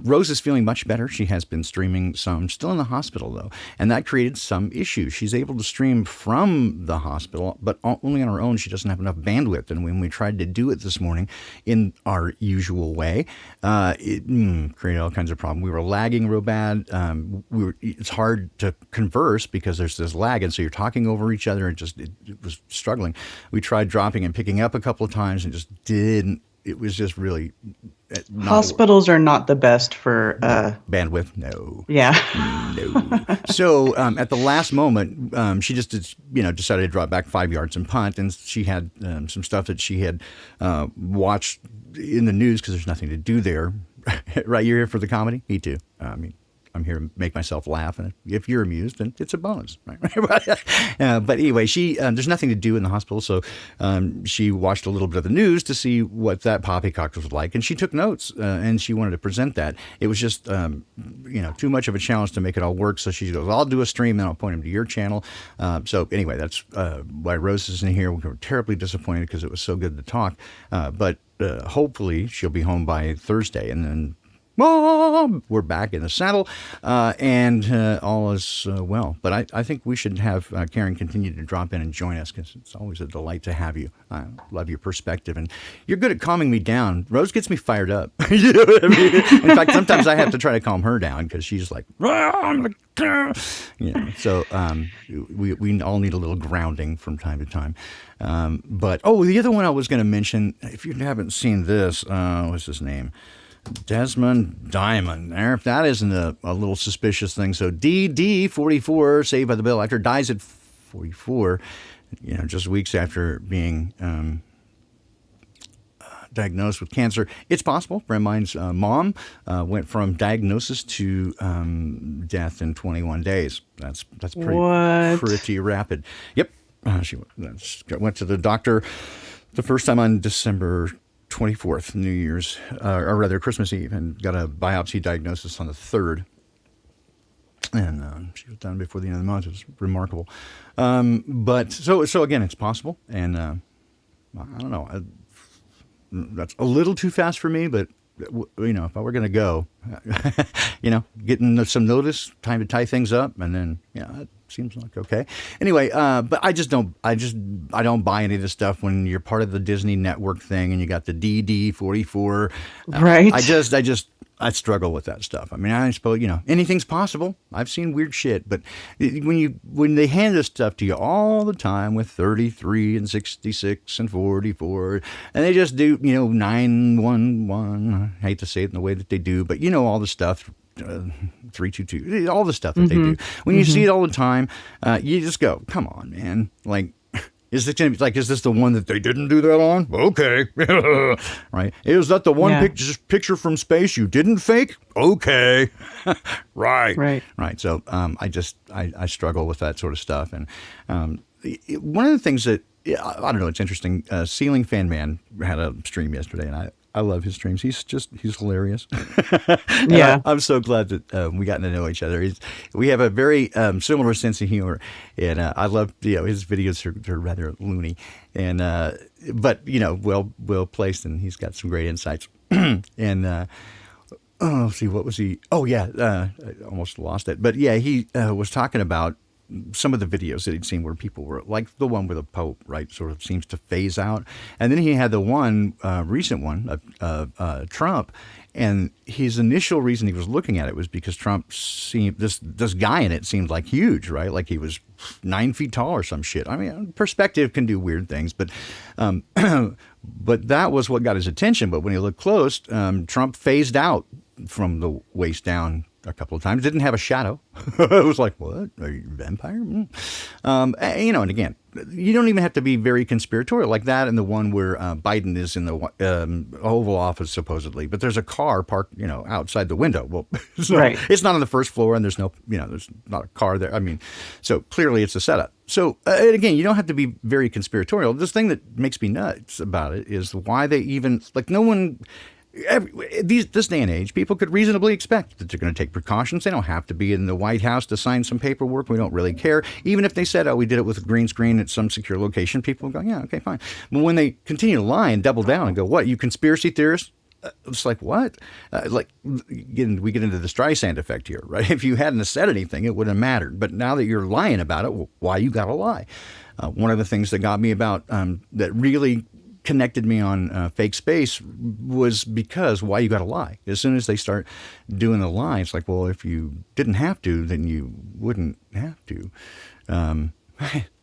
Rose is feeling much better. She has been streaming some, still in the hospital though, and that created some issues. She's able to stream from the hospital, but only on her own. She doesn't have enough bandwidth. And when we tried to do it this morning in our usual way, it created all kinds of problems. We were lagging real bad. It's hard to converse because there's this lag, and so you're talking over each other, and it was struggling. We tried dropping and picking up a couple of times, and just didn't. It was just really
hospitals are not the best for
bandwidth. No.
Yeah.
No. So at the last moment, she just decided to drop back 5 yards and punt, and she had some stuff that she had watched in the news because there's nothing to do there. Right? You're here for the comedy? Me too. I'm here to make myself laugh, and if you're amused, then it's a bonus. Right? But anyway, there's nothing to do in the hospital, so she watched a little bit of the news to see what that poppycock was like, and she took notes, and she wanted to present that. It was just too much of a challenge to make it all work, so she goes, I'll do a stream, then I'll point him to your channel. So anyway, that's why Rose isn't here. We were terribly disappointed because it was so good to talk, but hopefully she'll be home by Thursday, and then Mom, we're back in the saddle, and all is well. But I think we should have Karen continue to drop in and join us because it's always a delight to have you. I love your perspective, and you're good at calming me down. Rose gets me fired up. You know what I mean? In fact, sometimes I have to try to calm her down because she's like, So we all need a little grounding from time to time. But the other one I was going to mention, if you haven't seen this, what's his name? Desmond Diamond. There, that isn't a little suspicious thing. So DD44, Saved by the Bell actor, dies at 44. Just weeks after being diagnosed with cancer. It's possible. A friend of mine's mom went from diagnosis to death in 21 days. That's pretty rapid. Yep. She went to the doctor the first time on December 24th, New Year's, or rather Christmas Eve, and got a biopsy diagnosis on the 3rd. And she was done before the end of the month. It was remarkable. But so again, it's possible. And I don't know. That's a little too fast for me, but if I were going to go, getting some notice, time to tie things up, and then, it seems like okay. Anyway, but I don't buy any of this stuff when you're part of the Disney network thing and you got the DD44.
Right.
I struggle with that stuff. I mean, I suppose, anything's possible. I've seen weird shit, but when they hand this stuff to you all the time with 33 and 66 and 44, and they just do, 911, I hate to say it in the way that they do, but all the stuff, 322, all the stuff that they do. When you see it all the time, you just go, come on, man. Like, is this the one that they didn't do that on? Okay. Right. Is that the one picture from space you didn't fake? Okay. Right. So I struggle with that sort of stuff. And one of the things that, I don't know, it's interesting. Ceiling Fan Man had a stream yesterday, and I love his streams. He's hilarious.
Yeah.
I'm so glad that we got to know each other. We have a very similar sense of humor, and I love his videos are rather loony, and but well placed, and he's got some great insights. And let's see, what was he? Oh yeah, I almost lost it, but yeah, he was talking about some of the videos that he'd seen where people were like the one with the Pope, right, sort of seems to phase out. And then he had the one, recent one, Trump. And his initial reason he was looking at it was because Trump seemed, this guy in it seemed like huge, right? Like he was 9 feet tall or some shit. I mean, perspective can do weird things, but that was what got his attention. But when he looked close, Trump phased out from the waist down a couple of times. Didn't have a shadow. It was like, what? Are you a vampire? And again, you don't even have to be very conspiratorial like that. And the one where Biden is in the Oval Office supposedly, but there's a car parked, outside the window. Well,
right.
It's not on the first floor, and there's no, there's not a car there. I mean, so clearly it's a setup. So and again, you don't have to be very conspiratorial. This thing that makes me nuts about it is why they even no one. this day and age, people could reasonably expect that they're going to take precautions. They don't have to be in the White House to sign some paperwork. We don't really care. Even if they said, oh, we did it with a green screen at some secure location, people go, yeah, okay, fine. But when they continue to lie and double down and go, what, you conspiracy theorists? It's like, what? We get into the Streisand effect here, right? If you hadn't said anything, it wouldn't have mattered. But now that you're lying about it, well, why you got to lie? One of the things that got me about that really connected me on Fake Space was because why you got to lie. As soon as they start doing the lie, it's like, well, if you didn't have to, then you wouldn't have to.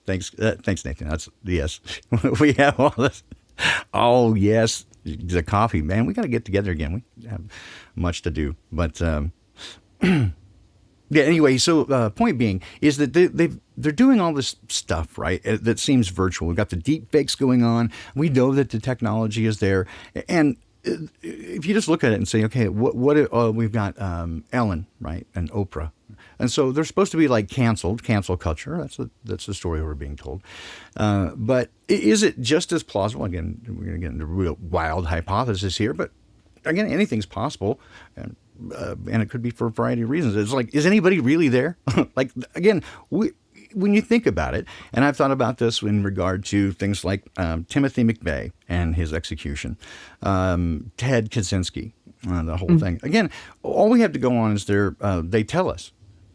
Thanks, Nathan. That's yes. We have all this. Oh yes, the coffee, man. We got to get together again. We have much to do, but. Yeah. Anyway, so point being is that they're doing all this stuff, right? That seems virtual. We've got the deep fakes going on. We know that the technology is there, and if you just look at it and say, okay, what we've got Ellen, right, and Oprah, and so they're supposed to be like cancel culture. That's the story we're being told. But is it just as plausible? Again, we're going to get into real wild hypothesis here, but again, anything's possible. And it could be for a variety of reasons. It's like, is anybody really there? Like, again, when you think about it, and I've thought about this in regard to things like Timothy McVeigh and his execution, Ted Kaczynski, the whole thing. Again, all we have to go on is they tell us.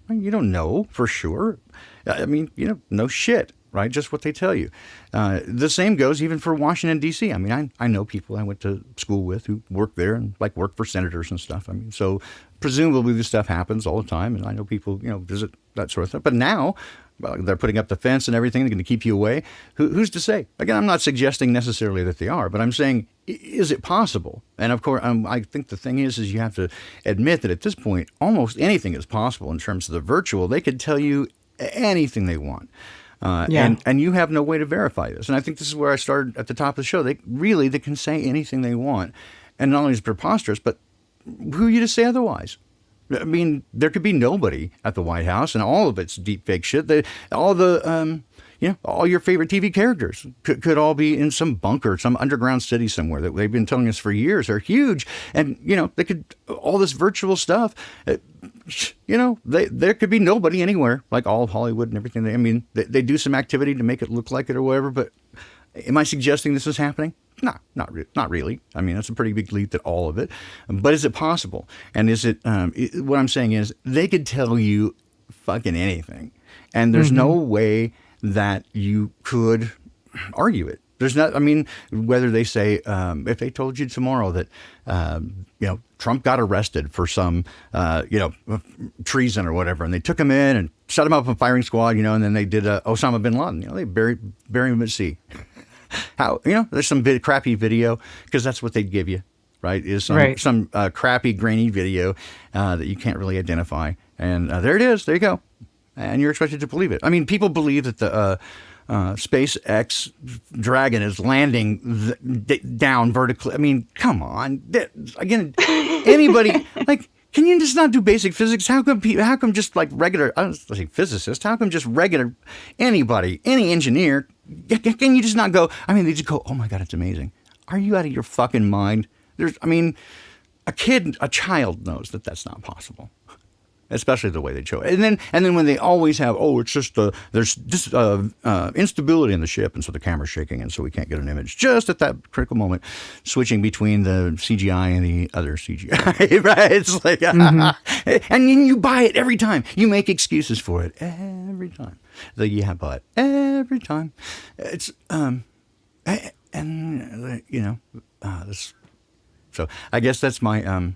I mean, you don't know for sure. I mean, no shit. Right, just what they tell you. The same goes even for Washington, D.C. I mean, I know people I went to school with who work there and work for senators and stuff. I mean, so presumably this stuff happens all the time, and I know people visit that sort of thing. But now they're putting up the fence and everything. They're going to keep you away. Who's to say? Again, I'm not suggesting necessarily that they are, but I'm saying, is it possible? And of course, I think the thing is you have to admit that at this point, almost anything is possible in terms of the virtual. They could tell you anything they want. And you have no way to verify this. And I think this is where I started at the top of the show. They can say anything they want. And not only is it preposterous, but who are you to say otherwise? I mean, there could be nobody at the White House, and all of it's deep fake shit. All your favorite TV characters could all be in some bunker, some underground city somewhere that they've been telling us for years are huge. And, they could, all this virtual stuff, there could be nobody anywhere, like all of Hollywood and everything. They do some activity to make it look like it or whatever, but am I suggesting this is happening? No, not really. I mean, that's a pretty big leap that all of it. But is it possible? And is it, what I'm saying is they could tell you fucking anything. And there's no way that you could argue it. There's not, whether they say, if they told you tomorrow that, Trump got arrested for some, treason or whatever, and they took him in and shut him up on firing squad, and then they did Osama bin Laden, they bury him at sea. How, there's some crappy video, because that's what they'd give you, right? Is some crappy, grainy video that you can't really identify. And there it is. There you go. And you're expected to believe it. I mean, people believe that the SpaceX Dragon is landing down vertically. I mean, come on. Again, anybody, can you just not do basic physics? How come just regular, I don't say physicists, how come just regular anybody, any engineer, can you just not go, they just go, oh my God, it's amazing. Are you out of your fucking mind? A child knows that that's not possible. Especially the way they show it. And then when they always have, it's just there's just instability in the ship, and so the camera's shaking, and so we can't get an image. Just at that critical moment, switching between the CGI and the other CGI, right? It's like, and then you buy it every time. You make excuses for it every time. But every time. It's this. So I guess that's my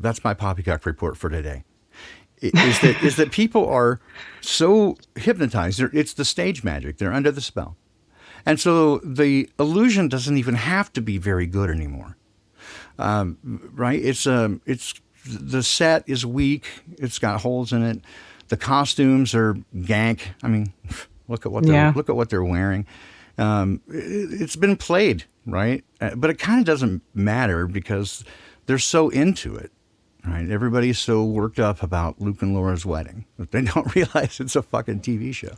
poppycock report for today. Is that people are so hypnotized. It's the stage magic. They're under the spell. And so the illusion doesn't even have to be very good anymore. Right? It's the set is weak. It's got holes in it. The costumes are gank. Look at what they're wearing. It's been played, right? But it kind of doesn't matter because they're so into it. Right, everybody's so worked up about Luke and Laura's wedding that they don't realize it's a fucking TV show.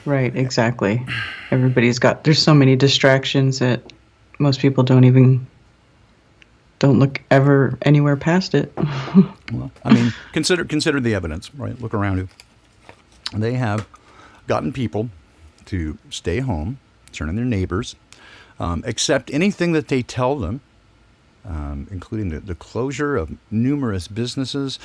Right, exactly. There's so many distractions that most people don't even don't look ever anywhere past it.
Well, I mean, consider the evidence, right? Look around you. They have gotten people to stay home, turn in their neighbors, accept anything that they tell them, including the closure of numerous businesses,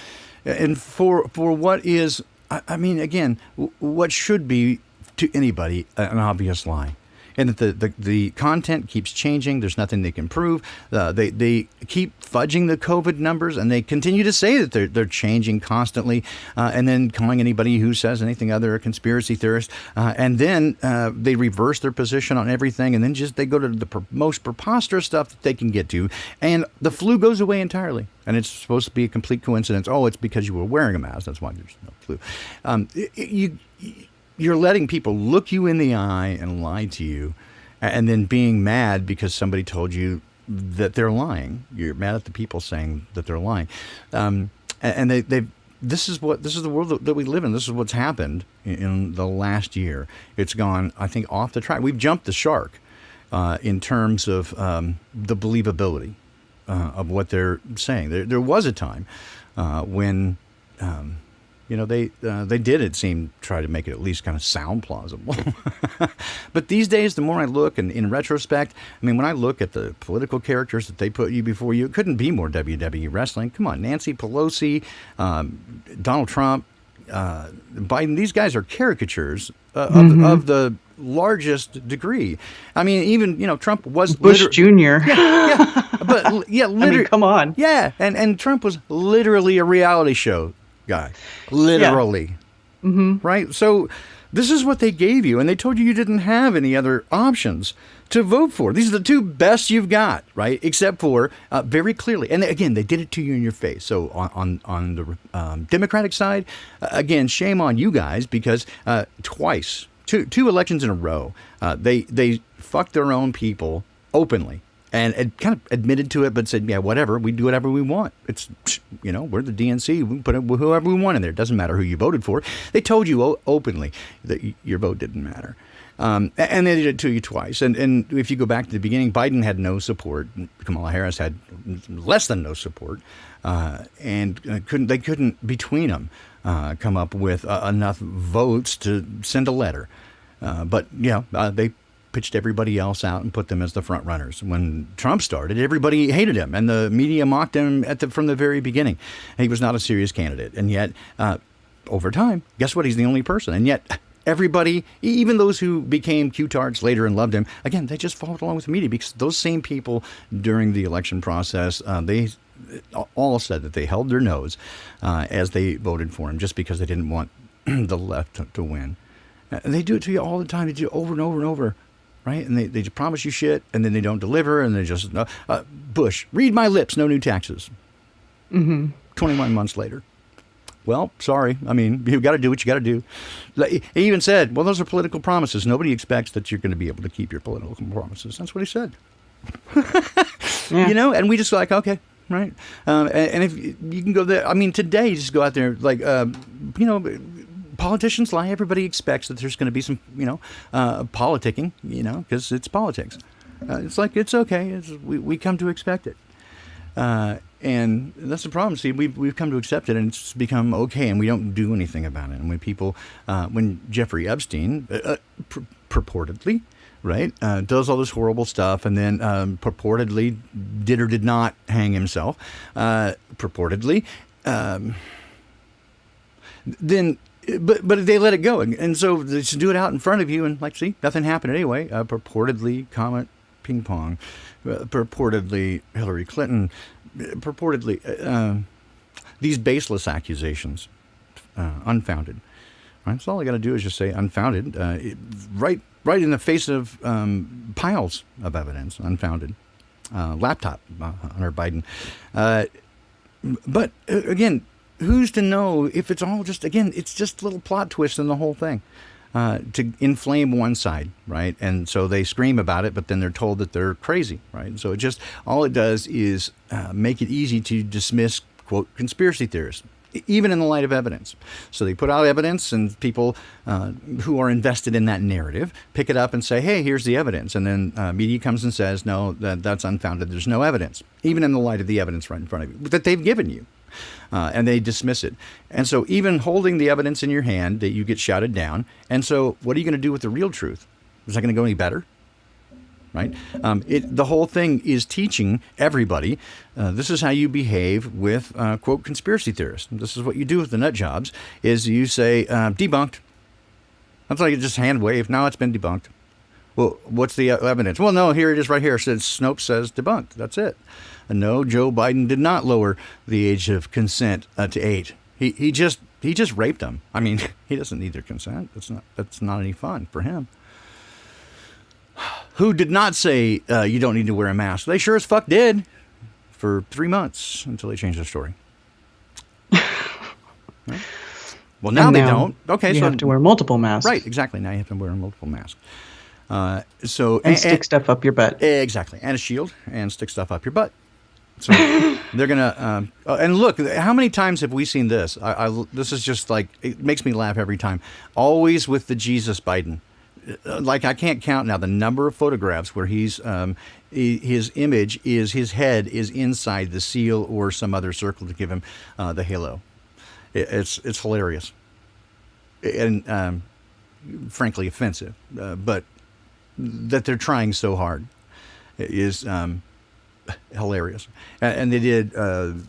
and for what is, I mean, again, what should be to anybody an obvious lie. And that the content keeps changing. There's nothing they can prove. They keep fudging the COVID numbers, and they continue to say that they're changing constantly, and then calling anybody who says anything other a conspiracy theorist. And then they reverse their position on everything, and then they go to the most preposterous stuff that they can get to, and the flu goes away entirely. And it's supposed to be a complete coincidence. Oh, it's because you were wearing a mask. That's why there's no flu. You're letting people look you in the eye and lie to you, and then being mad because somebody told you that they're lying. You're mad at the people saying that they're lying, and this is the world that we live in. This is what's happened in the last year. It's gone, I think, off the track. We've jumped the shark in terms of the believability of what they're saying. There was a time when. They did, it seemed, try to make it at least kind of sound plausible. But these days, the more I look, and in retrospect, I mean, when I look at the political characters that they put you before you, it couldn't be more WWE wrestling. Come on, Nancy Pelosi, Donald Trump, Biden, these guys are caricatures of the largest degree. I mean, even, Trump was...
Bush Jr.
Yeah, but, yeah, literally...
I mean, come on.
Yeah, and Trump was literally a reality show guy. Literally.
Yeah. Mm-hmm.
Right? So this is what they gave you, and they told you didn't have any other options to vote for. These are the two best you've got, right? Except for, very clearly, and again, they did it to you in your face. So on the Democratic side, again, shame on you guys, because twice, two elections in a row, they fucked their own people openly. And kind of admitted to it, but said, yeah, whatever, we do whatever we want. It's, we're the DNC, we can put whoever we want in there. It doesn't matter who you voted for. They told you openly that your vote didn't matter. And they did it to you twice. And if you go back to the beginning, Biden had no support. Kamala Harris had less than no support. And they couldn't, between them, come up with enough votes to send a letter. But they pitched everybody else out and put them as the front runners. When Trump started, everybody hated him, and the media mocked him from the very beginning. He was not a serious candidate, and yet over time, guess what? He's the only person, and yet everybody, even those who became Q-tards later and loved him, again, they just followed along with the media, because those same people during the election process, they all said that they held their nose as they voted for him, just because they didn't want the left to win. They do it to you all the time. They do it over and over and over. Right? And they just promise you shit, and then they don't deliver, and they just... Bush, read my lips, no new taxes. 21 months later. Well, sorry. I mean, you've got to do what you got to do. He even said, well, those are political promises. Nobody expects that you're going to be able to keep your political promises. That's what he said.
Yeah.
And we just like, okay, right? And if you can go there... I mean, today, you just go out there, like, politicians lie. Everybody expects that there's going to be some, politicking, because it's politics. It's like, it's okay. We come to expect it. And that's the problem. See, we've come to accept it, and it's become okay, and we don't do anything about it. And when people, when Jeffrey Epstein, purportedly, right, does all this horrible stuff, and then purportedly did or did not hang himself, purportedly, then... But they let it go, and so they just do it out in front of you, and like, see, nothing happened anyway. Purportedly, Comet Ping Pong, purportedly Hillary Clinton, purportedly these baseless accusations, unfounded. Right? So all I got to do is just say unfounded, right in the face of piles of evidence, unfounded. Laptop, Hunter Biden, but again. Who's to know if it's all just, again, it's just little plot twists in the whole thing to inflame one side, right? And so they scream about it, but then they're told that they're crazy, right? And so all it does is make it easy to dismiss, quote, conspiracy theorists. even in the light of evidence. So they put out evidence, and people who are invested in that narrative pick it up and say, hey, here's the evidence. And then media comes and says, no, that's unfounded. There's no evidence, even in the light of the evidence right in front of you that they've given you. And they dismiss it. And so even holding the evidence in your hand, that you get shouted down. And so what are you going to do with the real truth? Is that going to go any better? Right? The whole thing is teaching everybody, this is how you behave with, quote, conspiracy theorists. This is what you do with the nut jobs, is you say, debunked. That's like you just hand wave. Now it's been debunked. Well, what's the evidence? Well, no, here it is right here. It says Snopes says debunked. That's it. And no, Joe Biden did not lower the age of consent to 8. He just raped them. I mean, he doesn't need their consent. That's not any fun for him. Who did not say you don't need to wear a mask? They sure as fuck did for 3 months until they changed their story. Right? Well, now they don't. Okay,
you
so
have to wear multiple masks.
Right, exactly. Now you have to wear multiple masks. And
stick stuff up your butt.
Exactly, and a shield, and stick stuff up your butt. So they're gonna. And look, how many times have we seen this? This is just like, it makes me laugh every time. Always with the Jesus Biden. Like, I can't count now the number of photographs where his image is, his head is inside the seal or some other circle to give him the halo. It's hilarious and frankly offensive, but that they're trying so hard is hilarious. And they did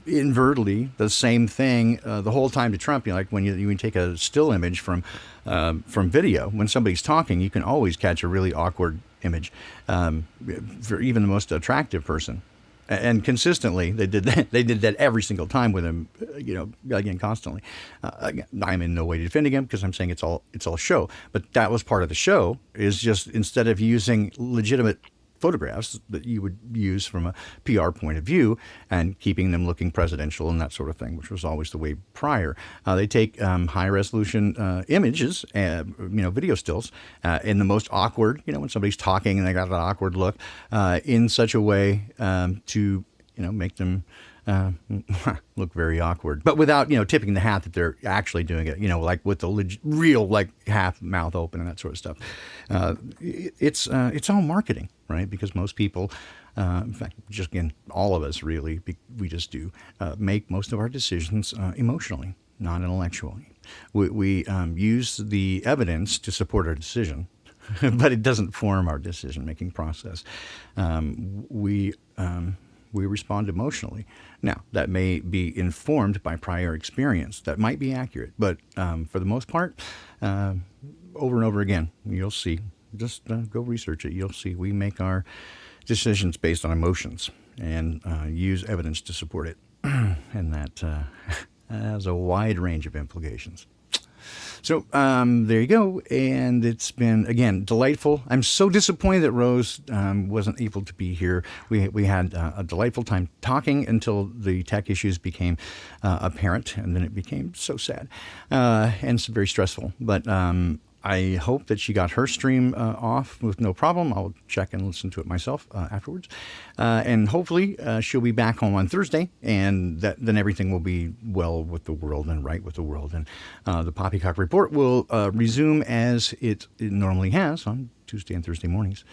inadvertently the same thing the whole time to Trump. Like when you take a still image from video, when somebody's talking, you can always catch a really awkward image for even the most attractive person. And consistently, they did that. They did that every single time with him, again, constantly. I'm in no way defending him, because I'm saying it's all show. But that was part of the show, is just, instead of using legitimate photographs that you would use from a PR point of view and keeping them looking presidential and that sort of thing, which was always the way prior. They take high resolution images, video stills, in the most awkward, when somebody's talking and they got that awkward look, in such a way to make them look very awkward, but without tipping the hat that they're actually doing it. Like with the real, like, half mouth open and that sort of stuff. It's all marketing, right? Because most people, in fact, just again, all of us really, we just do make most of our decisions emotionally, not intellectually. We use the evidence to support our decision, but it doesn't form our decision-making process. We respond emotionally. Now, that may be informed by prior experience. That might be accurate, but for the most part, over and over again, you'll see. Just go research it. You'll see we make our decisions based on emotions and use evidence to support it. And that has a wide range of implications. So there you go, and it's been, again, delightful. I'm so disappointed that Rose wasn't able to be here. We had a delightful time talking until the tech issues became apparent, and then it became so sad and it's very stressful. But I hope that she got her stream off with no problem. I'll check and listen to it myself afterwards. And hopefully she'll be back home on Thursday, and then everything will be well with the world and right with the world. And the Poppycock Report will resume as it normally has on Tuesday and Thursday mornings.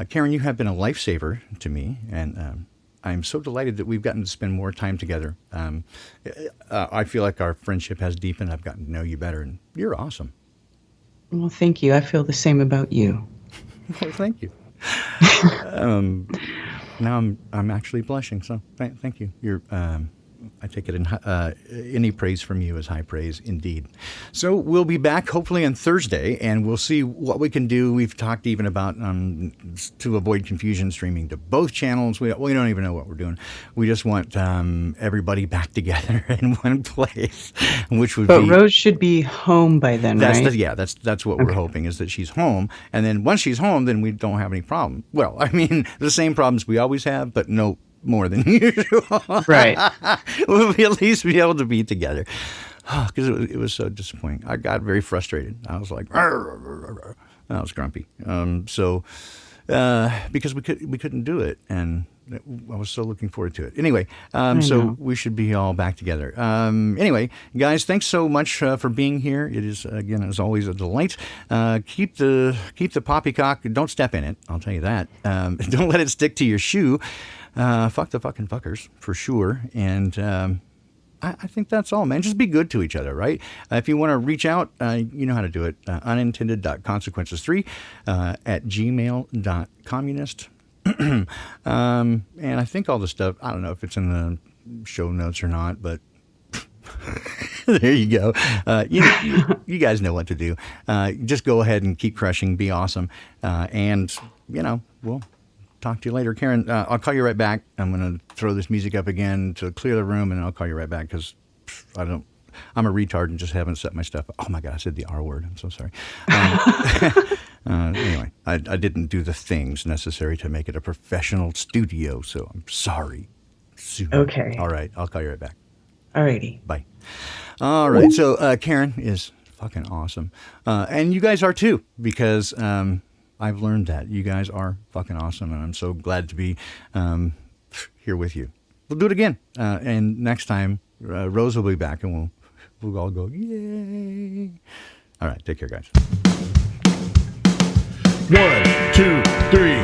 Karen, you have been a lifesaver to me, and I'm so delighted that we've gotten to spend more time together. I feel like our friendship has deepened. I've gotten to know you better, and you're awesome.
Well, thank you. I feel the same about you.
Well, thank you. Now I'm actually blushing. So thank you. You're. I take it any praise from you is high praise indeed. So we'll be back hopefully on Thursday, and we'll see what we can do. We've talked even about, to avoid confusion, streaming to both channels. We don't even know what we're doing. We just want everybody back together in one place, which would be...
But Rose should be home by then, right?
That's what we're hoping, is that she's home. And then once she's home, then we don't have any problem. Well, I mean, the same problems we always have, but no more than usual.
Right.
We'll at least be able to be together. Because it was so disappointing. I got very frustrated. I was like, I was grumpy. Because we couldn't do it. And I was so looking forward to it. Anyway, so we should be all back together. Anyway, guys, thanks so much for being here. It is, again, as always, a delight. Keep the poppycock. Don't step in it. I'll tell you that. Don't let it stick to your shoe. Fuck the fucking fuckers, for sure. And I think that's all, man. Just be good to each other, right? If you want to reach out, you know how to do it. Unintended.consequences3 at gmail.communist. And I think all the stuff, I don't know if it's in the show notes or not, but there you go. You guys know what to do. Just go ahead and keep crushing. Be awesome. And, we'll talk to you later. Karen, I'll call you right back. I'm going to throw this music up again to clear the room, and I'll call you right back because I'm a retard and just haven't set my stuff up. Oh, my God, I said the R word. I'm so sorry. Anyway, I didn't do the things necessary to make it a professional studio, so I'm sorry.
Okay.
All right, I'll call you right back.
Alrighty.
Bye. All right, so Karen is fucking awesome. And you guys are too, because I've learned that. You guys are fucking awesome, and I'm so glad to be here with you. We'll do it again. And next time, Rose will be back, and we'll all go, yay. All right, take care, guys.
1, 2, 3.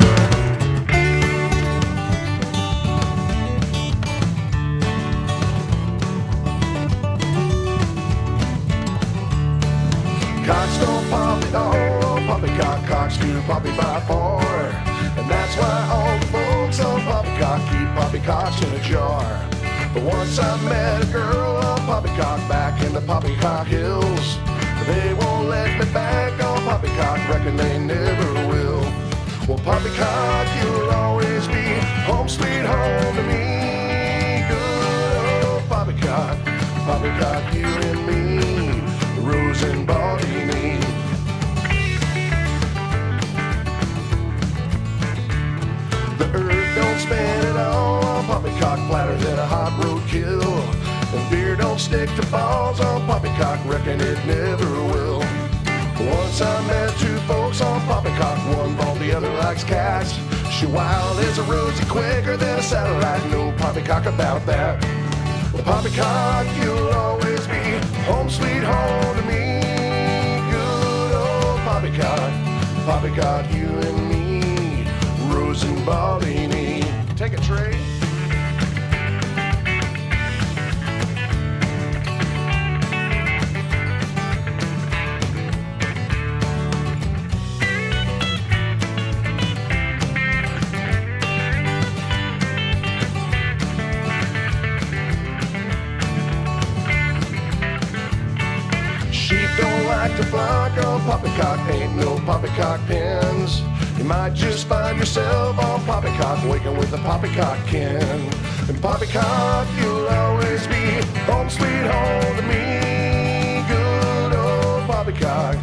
Cocks don't pop at all, poppycock cocks do poppy by 4. And that's why all the folks on poppycock keep poppycocks in a jar. But once I met a girl on poppycock back in the poppycock hills, they won't let me back on poppycock, reckon they never will. Well, poppycock, you'll always be home sweet home to me. Good old poppycock, poppycock, you and me, Rose and Baldini. The earth don't spin at all on poppycock platters in a hot roadkill. And beer don't stick to balls on poppycock, reckon it never will. Once I met two folks on poppycock, one bald, the other likes cats. She wild as a rosy, quicker than a satellite, no poppycock about that. Well, poppycock, you'll always be home sweet home to me. Good old poppycock, poppycock, you and me, Rose and Baldini. Take it, Trey. To block on poppycock, ain't no poppycock pins. You might just find yourself on poppycock, waking with a poppycock can. And poppycock, you'll always be home sweet home to me. Good old poppycock,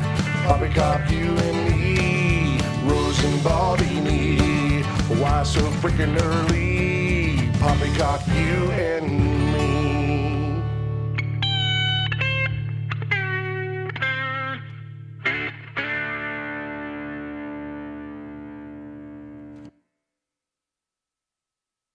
poppycock, you and me, Rose and Baldini. Why so freaking early? Poppycock, you and me.